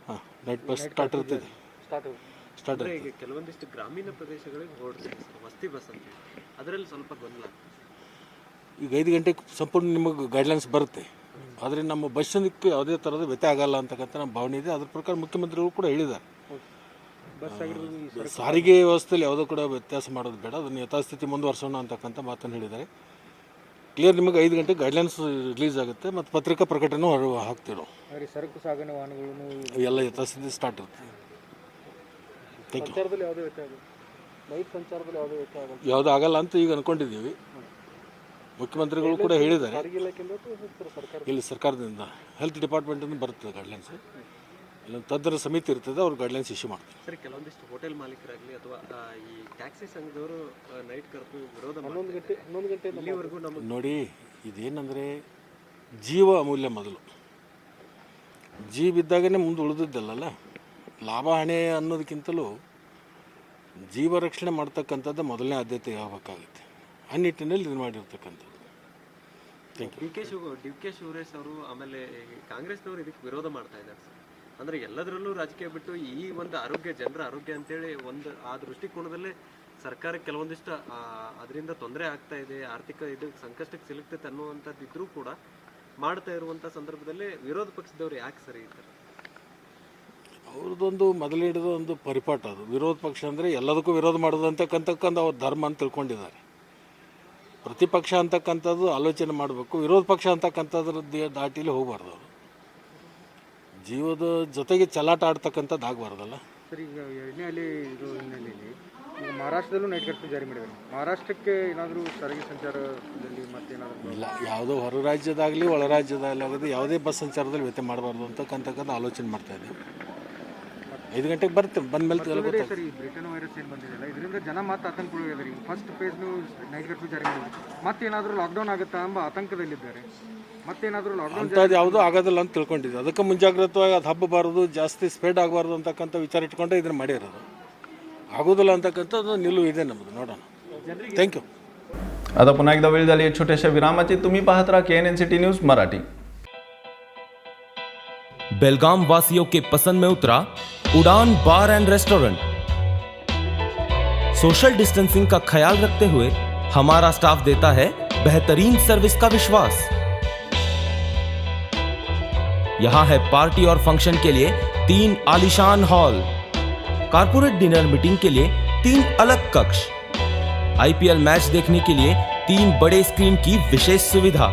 ಹಾಂ, ನೈಟ್ ಬಸ್ ಸ್ಟಾರ್ಟ್ ಇರ್ತದೆ. ಸ್ಟಾರ್ಟ್ ಈಗ ಕೆಲವೊಂದಿಷ್ಟು ಗ್ರಾಮೀಣ ಪ್ರದೇಶಗಳಿಗೆ ಹೊರಡ್ತಾರೆ ಸರ್, ವಸ್ತಿ ಬಸ್ ಅಂತ. ಅದರಲ್ಲಿ ಸ್ವಲ್ಪ ಗೊಂದಲ. ಈಗ 5 ಗಂಟೆಗೆ ಸಂಪೂರ್ಣ ನಿಮಗೆ ಗೈಡ್ಲೈನ್ಸ್ ಬರುತ್ತೆ. ಆದರೆ ನಮ್ಮ ಬಸ್ ಸಂಚಾರಕ್ಕೆ ಯಾವುದೇ ಥರದ ವ್ಯತ್ಯಯ ಆಗಲ್ಲ ಅಂತಕ್ಕಂಥ ನಮ್ಮ ಭಾವನೆ ಇದೆ. ಅದ್ರ ಪ್ರಕಾರ ಮುಖ್ಯಮಂತ್ರಿಗಳು ಕೂಡ ಹೇಳಿದ್ದಾರೆ, ಸಾರಿಗೆ ವ್ಯವಸ್ಥೆಯಲ್ಲಿ ಯಾವುದೋ ಕೂಡ ವ್ಯತ್ಯಾಸ ಮಾಡೋದು ಬೇಡ, ಅದನ್ನು ಯಥಾಸ್ಥಿತಿ ಮುಂದುವರ್ಸೋಣ ಅಂತಕ್ಕಂಥ ಮಾತನ್ನು ಹೇಳಿದ್ದಾರೆ. ಕ್ಲಿಯರ್ ನಿಮಗೆ 5 ಗಂಟೆಗೆ ಗೈಡ್ಲೈನ್ಸ್ ರಿಲೀಸ್ ಆಗುತ್ತೆ ಮತ್ತು ಪತ್ರಿಕಾ ಪ್ರಕಟಣೆ ಹಾಕ್ತೀವಿ ನಾವು. ಸರಕು ಸಾಗಣೆ ವಾಹನಗಳು ಎಲ್ಲ ಯಥಾಸ್ಥಿತಿ ಸ್ಟಾರ್ಟ್ ಇರುತ್ತೆ. ಸಂಚಾರದಲ್ಲಿ ಯಾವುದೇ ವ್ಯತ್ಯಯ ಆಗಲ್ಲ. ನೈಟ್ ಸಂಚಾರದಲ್ಲಿ ಯಾವುದೇ ವ್ಯತ್ಯಯ ಆಗಲ್ಲ. ಯಾವುದೂ ಆಗಲ್ಲ ಅಂತ ಈಗ ಅಂದ್ಕೊಂಡಿದ್ದೀವಿ. ಮುಖ್ಯಮಂತ್ರಿಗಳು ಕೂಡ ಹೇಳಿದ್ದಾರೆ. ಇಲ್ಲಿ ಸರ್ಕಾರದಿಂದ ಹೆಲ್ತ್ ಡಿಪಾರ್ಟ್ಮೆಂಟಿಂದ ಬರ್ತದೆ ಗೈಡ್ಲೈನ್ಸ್. ಇಲ್ಲೊಂದು ತಜ್ಞರ ಸಮಿತಿ ಇರ್ತದೆ, ಅವ್ರು ಗೈಡ್ಲೈನ್ಸ್ ಇಶ್ಯೂ ಮಾಡ್ತಾರೆ. ಸರ್, ಕೆಲವೊಂದಿಷ್ಟು ಹೋಟೆಲ್ ಮಾಲೀಕರಾಗಲಿ ಅಥವಾ ಈ ಟ್ಯಾಕ್ಸಿ ಸಂಘದವರು ನೈಟ್ ಕರ್ಫ್ಯೂ ವಿರೋಧ 11 ಗಂಟೆ ಇಲ್ಲಿವರೆಗೂ ನಮಗೆ ನೋಡಿ, ಇದೇನಂದರೆ ಜೀವ ಅಮೂಲ್ಯ. ಮೊದಲು ಜೀವಿದ್ದಾಗನೇ ಮುಂದೆ ಉಳಿದಿದ್ದಲ್ಲ. ಲಾಭ ಹಣೆ ಅನ್ನೋದಕ್ಕಿಂತಲೂ ಜೀವ ರಕ್ಷಣೆ ಮಾಡ್ತಕ್ಕಂಥದ್ದು ಮೊದಲನೇ ಆದ್ಯತೆ ಆಗಬೇಕಾಗುತ್ತೆ. ಆ ನಿಟ್ಟಿನಲ್ಲಿ ಇದು ಮಾಡಿರ್ತಕ್ಕಂಥದ್ದು. Thank you. D K Shivaresh ಅವರು ಆಮೇಲೆ ಕಾಂಗ್ರೆಸ್ನವರು ಇದಕ್ಕೆ ವಿರೋಧ ಮಾಡ್ತಾ ಇದ್ದಾರೆ ಸರ್. ಅಂದರೆ ಎಲ್ಲದರಲ್ಲೂ ರಾಜಕೀಯ ಬಿಟ್ಟು ಈ ಒಂದು ಆರೋಗ್ಯ, ಜನರ ಆರೋಗ್ಯ ಅಂತೇಳಿ ಒಂದು ಆ ದೃಷ್ಟಿಕೋನದಲ್ಲೇ ಸರ್ಕಾರಕ್ಕೆ ಕೆಲವೊಂದಿಷ್ಟು ಅದರಿಂದ ತೊಂದರೆ ಆಗ್ತಾ ಇದೆ, ಆರ್ಥಿಕ ಇದು ಸಂಕಷ್ಟಕ್ಕೆ ಸಿಲುಕ್ತೈತೆ ಅನ್ನುವಂಥದ್ದು ಇದ್ರೂ ಕೂಡ ಮಾಡ್ತಾ ಇರುವಂಥ ಸಂದರ್ಭದಲ್ಲಿ ವಿರೋಧ ಪಕ್ಷದವ್ರು ಯಾಕೆ ಸರಿ ಇರ್ತಾರೆ? ಅವ್ರದ್ದೊಂದು ಮೊದಲಿಡಿದ ಒಂದು ಪರಿಪಾಠ ಅದು. ವಿರೋಧ ಪಕ್ಷ ಅಂದರೆ ಎಲ್ಲದಕ್ಕೂ ವಿರೋಧ ಮಾಡೋದು ಅಂತಕ್ಕಂಥಕ್ಕಂಥ ಅವ್ರ ಧರ್ಮ ಅಂತ ತಿಳ್ಕೊಂಡಿದ್ದಾರೆ. ಪ್ರತಿಪಕ್ಷ ಅಂತಕ್ಕಂಥದ್ದು ಆಲೋಚನೆ ಮಾಡಬೇಕು, ವಿರೋಧ ಪಕ್ಷ ಅಂತಕ್ಕಂಥದ್ರ ದಾಟಿಲಿ ಹೋಗಬಾರ್ದು. ಅವರು ಜೀವದ ಜೊತೆಗೆ ಚಲಾಟ ಆಡ್ತಕ್ಕಂಥದ್ದು ಆಗಬಾರ್ದಲ್ಲ ಸರ್. ಈಗ ಎಣ್ಣೆಯಲ್ಲಿ ಇದು ಹಿನ್ನೆಲೆಯಲ್ಲಿ ಈಗ ಮಹಾರಾಷ್ಟ್ರದಲ್ಲೂ ನೈಟ್ ಕರ್ಫ್ಯೂ ಜಾರಿ ಮಾಡಿದ್ದಾರೆ. ಮಹಾರಾಷ್ಟ್ರಕ್ಕೆ ಏನಾದರೂ ಸಾರಿಗೆ ಸಂಚಾರದಲ್ಲಿ ಮತ್ತೇನಾದರೂ ಇಲ್ಲ, ಯಾವುದೋ ಹೊರ ರಾಜ್ಯದಾಗಲಿ ಒಳ ರಾಜ್ಯದಾಗಲಿ ಯಾವುದೇ ಬಸ್ ಸಂಚಾರದಲ್ಲಿ ವ್ಯತ್ಯಯ ಮಾಡಬಾರ್ದು ಅಂತಕ್ಕಂಥದ್ದು ಆಲೋಚನೆ ಮಾಡ್ತಾ ಇದ್ದೀವಿ. 5 ಗಂಟೆಗೆ ಬರ್ತೇವೆ, ಬಂದಮೇಲೆ ಸರ್ ಈ ಬ್ರಿಟನ್ ವೈರಸ್ ಏನು ಬಂದಿದೆಯಲ್ಲ, ಇದರಿಂದ ಜನ ಮತ್ತೆ ಆತಂಕಗೊಳ್ಳಿದ್ದಾರೆ. ಈಗ ಫಸ್ಟ್ ಫೇಸ್ನು ನೈಟ್ ಕರ್ಫ್ಯೂ ಜಾರಿ ಮಾಡಿದ್ದಾರೆ, ಮತ್ತೇನಾದರೂ ಲಾಕ್ಡೌನ್ ಆಗುತ್ತಾ ಎಂಬ ಆತಂಕದಲ್ಲಿದ್ದಾರೆ. ಮತ್ತೇನಾದರೂ ಲಾಕ್ಡೌನ್ ಅಂಥದ್ದು ಯಾವುದೂ ಆಗೋದಿಲ್ಲ ಅಂತ ತಿಳ್ಕೊಂಡಿದ್ದೆ. ಅದಕ್ಕೆ ಮುಂಜಾಗ್ರತವಾಗಿ ಅದು ಹಬ್ಬಬಾರ್ದು, ಜಾಸ್ತಿ ಸ್ಪ್ರೆಡ್ ಆಗಬಾರ್ದು ಅಂತಕ್ಕಂಥ ವಿಚಾರ ಇಟ್ಕೊಂಡೆ ಇದನ್ನು ಮಾಡಿರೋದು. आगोदिಲ್ಲ ಅಂತಕ್ಕಂಥದ್ದು ನಿಲುವು ಇದೆ ನಮ್ಮದು. ನೋಡೋಣ. थँक्यू. आता पुन्हा एकदा वेळ झाली छोट्याशा विरामाची. तुम्ही पाहत राहा KNN सिटी न्यूज मराठी. बेलगाम वासियों के पसंद में उतरा उड़ान bar and restaurant. Social distancing का ख्याल रखते हुए हमारा स्टाफ देता है बेहतरीन सर्विस का विश्वास। यहां है पार्टी और फंक्शन के लिए 3 आलीशान हॉल, कारपोरेट डिनर मीटिंग के लिए 3 अलग कक्ष, IPL मैच देखने के लिए 3 बड़े स्क्रीन की विशेष सुविधा।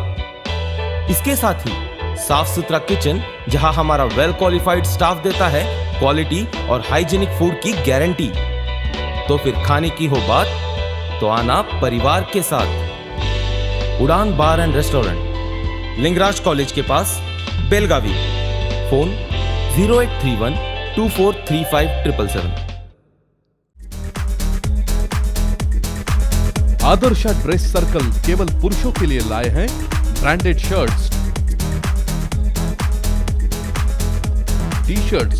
इसके साथ ही साफ सुथरा किचन जहां हमारा वेल क्वालिफाइड स्टाफ देता है क्वालिटी और हाइजीनिक फूड की गारंटी। तो फिर खाने की हो बात तो आना परिवार के साथ। Udaan bar and restaurant, Lingaraj college के पास, Belagavi. Phone 0831243577। Adarsha dress circle केवल पुरुषों के लिए लाए हैं ब्रांडेड शर्ट्स, टी शर्ट्स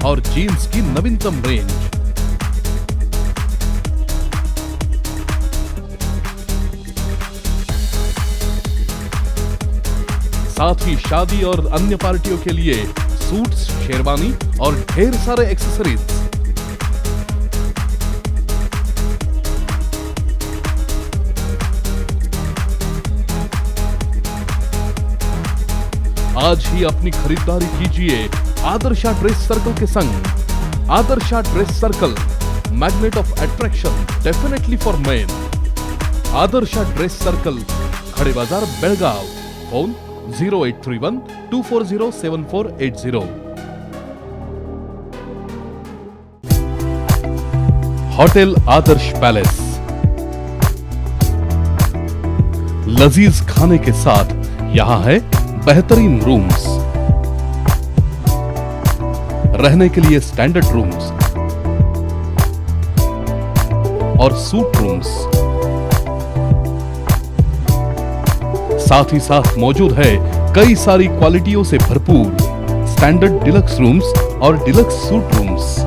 और जीन्स की नवीनतम रेंज। साथ ही शादी और अन्य पार्टियों के लिए सूट्स, शेरवानी और ढेर सारे एक्सेसरीज। आज ही अपनी खरीदारी कीजिए आदर्शा ड्रेस सर्कल के संग। Adarsha dress circle, magnet of attraction definitely for main. Adarsha dress circle, खड़े बाजार, बेलगाव। फोन 083124074080। होटल आदर्श पैलेस, लजीज खाने के साथ यहां है बेहतरीन रूम्स, रहने के लिए स्टैंडर्ड रूम्स और सूट रूम्स। साथ ही साथ मौजूद है कई सारी क्वालिटियों से भरपूर स्टैंडर्ड डिलक्स रूम्स और डिलक्स सूट रूम्स।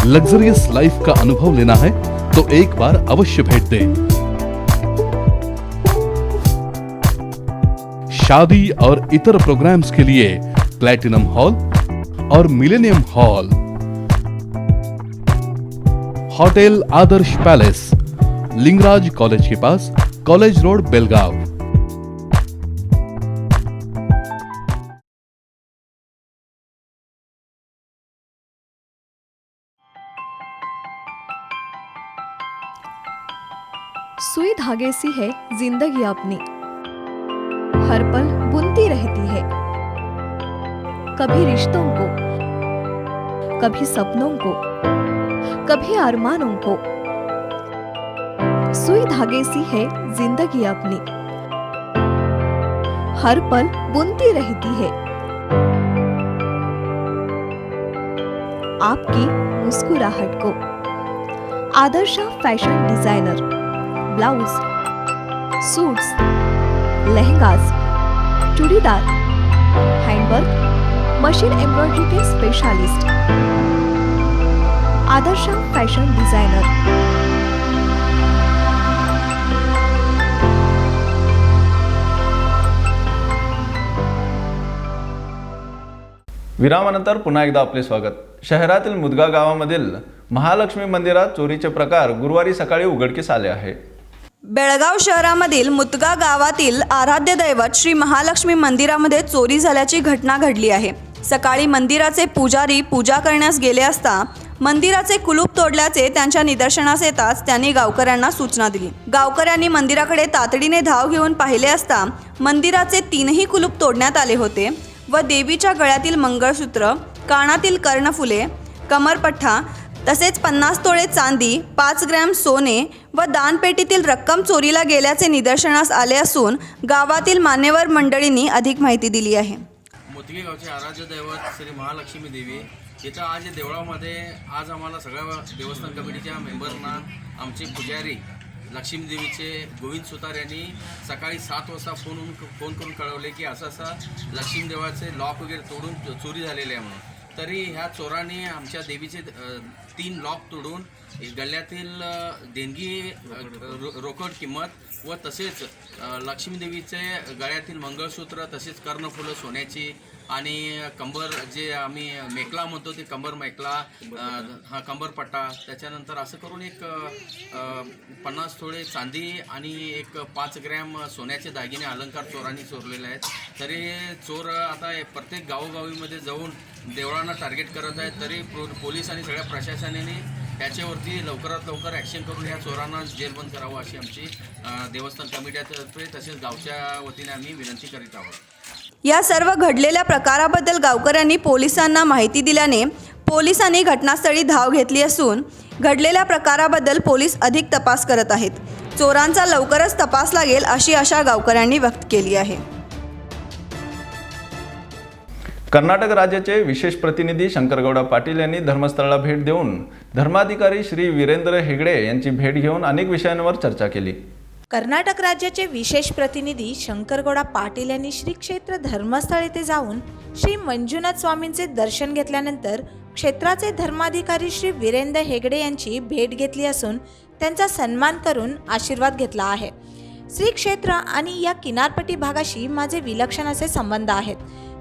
लग्जरियस लाइफ का अनुभव लेना है तो एक बार अवश्य भेंट दें। शादी और इतर प्रोग्राम्स के लिए प्लैटिनम हॉल और मिलेनियम हॉल। होटल आदर्श पैलेस, लिंगराज कॉलेज के पास, कॉलेज रोड, बेलगाव। सुई धागे सी है जिंदगी अपनी, हर पल बुनती रहती है, कभी रिश्तों को, कभी सपनों को, कभी अरमानों को। सुई धागे सी है जिंदगी अपनी, हर पल बुनती रहती है, आपकी मुस्कुराहट को। Adarsha fashion designer, blouse, suits, lehengas, churidar, handwork, machine embroidery के स्पेशलिस्ट। Adarsh fashion designer. विरामानंतर पुन्हा एकदा आपले स्वागत. शहरातील मुदगा गावामधील महालक्ष्मी मंदिरात चोरीचे प्रकार गुरुवारी सकाळी उघडकीस आले आहे. बेळगाव शहरामधील मुतगा गावातील आराध्य दैवत श्री महालक्ष्मी मंदिरामध्ये चोरी झाल्याची घटना घडली आहे. सकाळी मंदिराचे पुजारी पूजा करण्यास गेले असता मंदिराचे कुलूप तोडल्याचे त्यांच्या निदर्शनास येताच त्यांनी गावकऱ्यांना सूचना दिली. गावकऱ्यांनी मंदिराकडे तातडीने धाव घेऊन पाहिले असता मंदिराचे 3ही कुलूप तोडण्यात आले होते व देवीच्या गळ्यातील मंगळसूत्र, कानातील कर्णफुले, कमरपट्टा तसेच 50 तोळे चांदी, 5 ग्रॅम सोने व दानपेटीतील रक्कम चोरीला गेल्याचे निदर्शनास आले असून गावातील मान्यवर मंडळींनी अधिक माहिती दिली आहे. मुदगी गावचे आराध्य दैवत श्री महालक्ष्मी देवी इथं आज देवळामध्ये आज आम्हाला सगळ्या देवस्थान कमिटीच्या मेंबरना आमचे पुजारी लक्ष्मी देवीचे गोविंद सुतार यांनी सकाळी 7 वाजता फोन करून कळवले की असं लक्ष्मी देवाचे लॉक वगैरे तोडून चोरी झालेले आहे म्हणून. तरी ह्या चोरांनी आमच्या देवीचे 3 लॉक तोडून गल्ल्यातील देणगी रोकड किंमत व तसेच लक्ष्मी देवीचे गळ्यातील मंगळसूत्र तसेच कर्णफुलं सोन्याची आणि कंबर जे आम्ही मेकला म्हणतो ते कंबर मेकला हा कंबरपट्टा त्याच्यानंतर असं करून एक 50 थोडे चांदी आणि एक 5 ग्रॅम सोन्याचे दागिने अलंकार चोरांनी चोरलेले आहेत. तरी चोर आता प्रत्येक गावोगावीमध्ये जाऊन देवळांना टार्गेट करत आहेत. तरी पोलीस आणि सगळ्या प्रशासनाने त्याच्यावरती लवकरात लवकर ॲक्शन करून ह्या चोरांना जेलबंद करावं अशी आमची देवस्थान कमिटीतर्फे तसेच गावच्या वतीने आम्ही विनंती करीत आहोत. या सर्व घडलेल्या प्रकाराबद्दल गावकऱ्यांनी पोलिसांना माहिती दिल्याने पोलिसांनी घटनास्थळी धाव घेतली असून घडलेल्या प्रकाराबद्दल पोलीस अधिक तपास करत आहेत. चोरांचा लवकरच तपास लागेल अशी आशा गावकऱ्यांनी व्यक्त केली आहे. कर्नाटक राज्याचे विशेष प्रतिनिधी शंकरगौडा पाटील यांनी धर्मस्थळाला भेट देऊन धर्माधिकारी श्री वीरेंद्र हेगडे यांची भेट घेऊन अनेक विषयांवर चर्चा केली. कर्नाटक राज्याचे विशेष प्रतिनिधी शंकरगौडा पाटील यांनी श्री क्षेत्र धर्मस्थळ येथे जाऊन श्री मंजुनाथ स्वामींचे दर्शन घेतल्यानंतर क्षेत्राचे धर्माधिकारी श्री वीरेंद्र हेगडे यांची भेट घेतली असून त्यांचा सन्मान करून आशीर्वाद घेतला आहे. श्री क्षेत्र आणि या किनारपट्टी भागाशी माझे विलक्षण असे संबंध आहेत.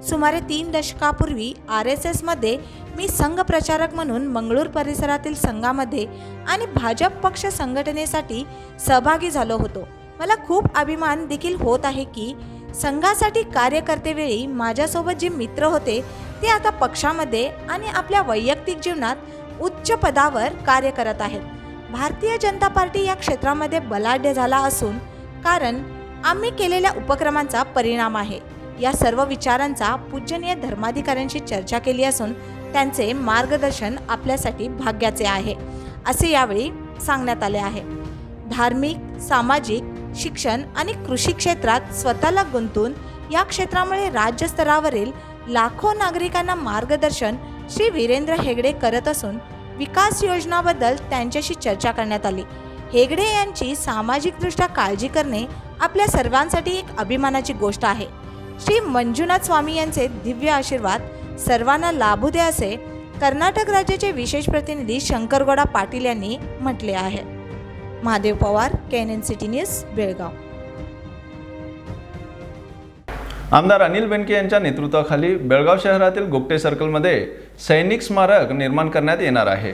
सुमारे 3 दशकापूर्वी RSS मध्ये मी संघ प्रचारक म्हणून मंगळूर परिसरातील संघामध्ये आणि भाजप पक्ष संघटनेसाठी सहभागी झालो होतो. मला खूप अभिमान देखील होत आहे की संघासाठी कार्य करतेवेळी माझ्यासोबत जे मित्र होते ते आता पक्षामध्ये आणि आपल्या वैयक्तिक जीवनात उच्च पदावर कार्य करत आहेत. भारतीय जनता पार्टी या क्षेत्रामध्ये बलाढ्य झाला असून कारण आम्ही केलेल्या उपक्रमांचा परिणाम आहे. या सर्व विचारांचा पूजनीय धर्माधिकाऱ्यांशी चर्चा केली असून त्यांचे मार्गदर्शन आपल्यासाठी भाग्याचे आहे असे यावेळी सांगण्यात आले आहे. धार्मिक, सामाजिक, शिक्षण आणि कृषी क्षेत्रात स्वतःला गुंतून या क्षेत्रामुळे राज्यस्तरावरील लाखो नागरिकांना मार्गदर्शन श्री वीरेंद्र हेगडे करत असून विकास योजनाबद्दल त्यांच्याशी चर्चा करण्यात आली. हेगडे यांची सामाजिकदृष्ट्या काळजी करणे आपल्या सर्वांसाठी एक अभिमानाची गोष्ट आहे. श्री मंजुनाथ स्वामी यांचे दिव्य आशीर्वाद सर्वांना लाभू दे असे कर्नाटक राज्याचे विशेष प्रतिनिधी शंकरगौडा पाटील यांनी म्हटले आहे. Mahadev Pawar, KNN city news, Belgaum. आमदार अनिल बेनके यांच्या नेतृत्वाखाली बेळगाव शहरातील गोपटे सर्कलमध्ये सैनिक स्मारक निर्माण करण्यात येणार आहे.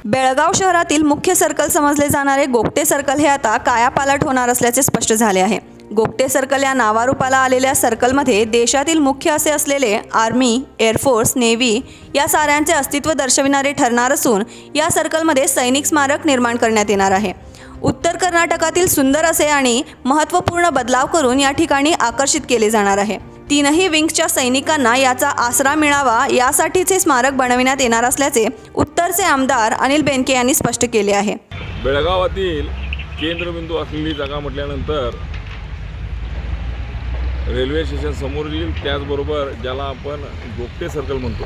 बेळगाव शहरातील मुख्य सर्कल समजले जाणारे गोपटे सर्कल हे आता कायापालट होणार असल्याचे स्पष्ट झाले आहे. गोपटे सर्कल या नावारूपाला आलेल्या सर्कलमध्ये देशातील मुख्य असे असलेले आर्मी, एअरफोर्स, नेव्ही या साऱ्यांचे अस्तित्व दर्शविणारे ठरणार असून या सर्कलमध्ये सैनिक स्मारक निर्माण करण्यात येणार आहे. उत्तर कर्नाटकातील सुंदर असे आणि महत्त्वपूर्ण बदलाव करून या ठिकाणी आकर्षित केले जाणार आहे. 3ही विंग्सच्या सैनिकांना याचा आसरा मिळावा यासाठीच हे स्मारक बनविण्यात येणार असल्याचे उत्तरचे आमदार अनिल बेनके यांनी स्पष्ट केले आहे. बेळगावातील केंद्रबिंदू असलेली जागा म्हटल्यानंतर रेल्वे स्टेशन समोरील त्याचबरोबर ज्याला आपण गोपटे सर्कल म्हणतो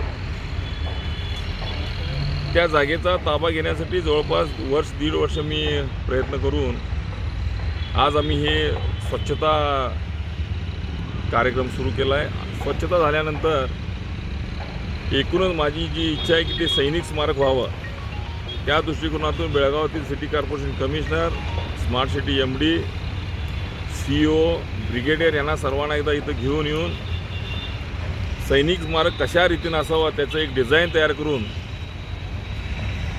त्या जागेचा ताबा घेण्यासाठी जवळपास 1.5 वर्ष मी प्रयत्न करून आज आम्ही हे स्वच्छता कार्यक्रम सुरू केला आहे. स्वच्छता झाल्यानंतर एकूणच माझी जी इच्छा आहे की ते सैनिक स्मारक व्हावं त्या दृष्टिकोनातून बेळगावातील city corporation commissioner, smart city MD, CEO, brigadier यांना सर्वांना एकदा इथं घेऊन येऊन सैनिक स्मारक कशा रीतीनं असावं त्याचं एक डिझाईन तयार करून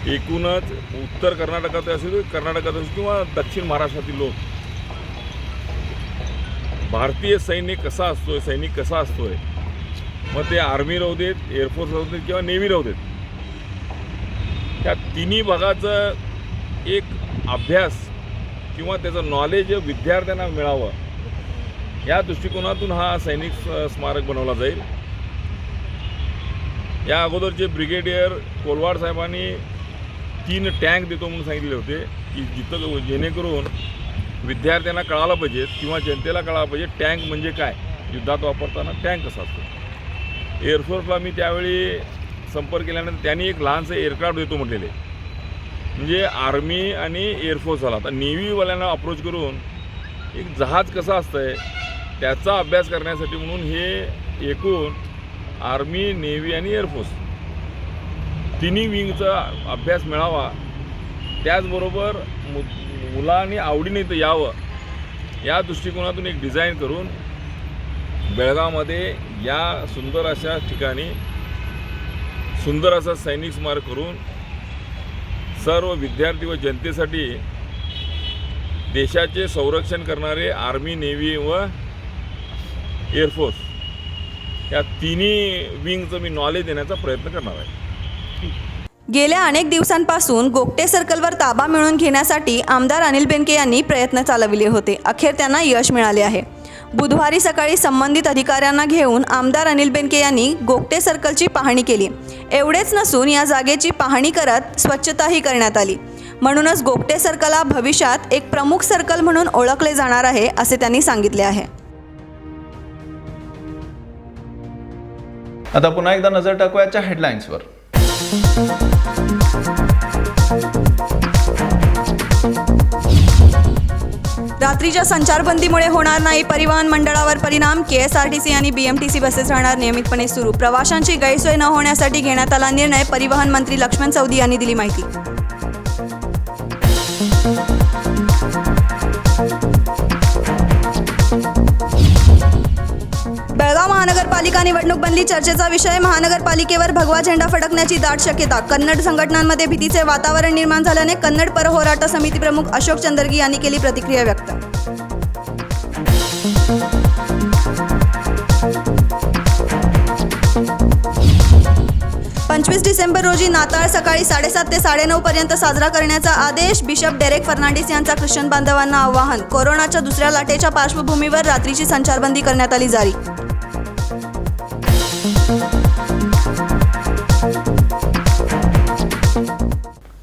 एकूणच उत्तर कर्नाटकात असेल, कर्नाटकात असेल किंवा दक्षिण महाराष्ट्रातील लोक भारतीय सैनिक कसा असतोय, सैनिक कसा असतोय, मग ते आर्मी राहू देत, एअरफोर्स राहू देत किंवा नेव्ही राहू देत, त्या तिन्ही भागाचं एक अभ्यास किंवा त्याचं नॉलेज विद्यार्थ्यांना मिळावं या दृष्टिकोनातून हा सैनिक स्मारक बनवला जाईल. या अगोदरचे ब्रिगेडियर कोलवाड साहेबांनी 3 टँक देतो म्हणून सांगितले होते की जिथं जेणेकरून विद्यार्थ्यांना कळायला पाहिजे किंवा जनतेला कळायला पाहिजे टँक म्हणजे काय, युद्धात वापरताना टँक कसा असतो. एअरफोर्सला मी त्यावेळी संपर्क केल्यानंतर त्यांनी एक लहानसं एअरक्राफ्ट देतो म्हटलेले, म्हणजे आर्मी आणि एअरफोर्स झाला. आता नेव्हीवाल्यांना अप्रोच करून एक जहाज कसं असतं आहे त्याचा अभ्यास करण्यासाठी म्हणून हे एकूण आर्मी, नेव्ही आणि एअरफोर्स तिन्ही विंगचा अभ्यास मिळावा. त्याचबरोबर मुलांनी आवडीने इथं यावं या दृष्टिकोनातून एक डिझाईन करून बेळगावमध्ये या सुंदर अशा ठिकाणी सुंदर असा सैनिक स्मारक करून सर्व विद्यार्थी व जनतेसाठी देशाचे संरक्षण करणारे आर्मी, नेव्ही व एअरफोर्स या तिन्ही विंगचं मी नॉलेज देण्याचा प्रयत्न करणार आहे. गेल्या अनेक दिवसांपासून गोगटे सर्कलवर ताबा मिळवून घेण्यासाठी आमदार अनिल बेनके यांनी प्रयत्न चालविले होते. अखेर त्यांना यश मिळाले आहे. बुधवारी सकाळी संबंधित अधिकाऱ्यांना घेऊन आमदार अनिल बेनके यांनी गोगटे सर्कलची पाहणी केली. एवढेच नसून या जागेची पाहणी करत स्वच्छताही करण्यात आली. म्हणूनच गोगटे सर्कल भविष्यात एक प्रमुख सर्कल म्हणून ओळखले जाणार आहे असे त्यांनी सांगितले आहे. आता पुन्हा एकदा नजर टाकूयाच्या हेडलाईन्सवर. रात्रीच्या संचारबंदीमुळे होणार नाही परिवहन मंडळावर परिणाम. KSRTC आणि BMTC बसेस राहणार नियमितपणे सुरू. प्रवाशांची गैरसोय न होण्यासाठी घेण्यात आला निर्णय. परिवहन मंत्री लक्ष्मण सवदी यांनी दिली माहिती. बेळगाव महानगरपालिका निवडणूक बनली चर्चेचा विषय. महानगरपालिकेवर भगवा झेंडा फडकण्याची दाट शक्यता. कन्नड संघटनांमध्ये भीतीचे वातावरण निर्माण झाल्याने कन्नड पर होराटा समिती प्रमुख अशोक चंदर्गी यांनी केली प्रतिक्रिया व्यक्त. डिसेंबर रोजी नाताळ सकाळी 7:30 ते 9:30 पर्यंत साजरा करण्याचा आदेश. बिशप डेरेक फर्नांडिस यांचा ख्रिश्चन बांधवांना आवाहन. कोरोनाच्या दुसऱ्या लाटेच्या पार्श्वभूमीवर रात्रीची संचारबंदी करण्यात आली जारी.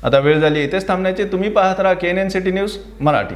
आता वेळ झाली इथेच थांबण्याची. तुम्ही पाहत राहा KNN सिटी न्यूज मराठी.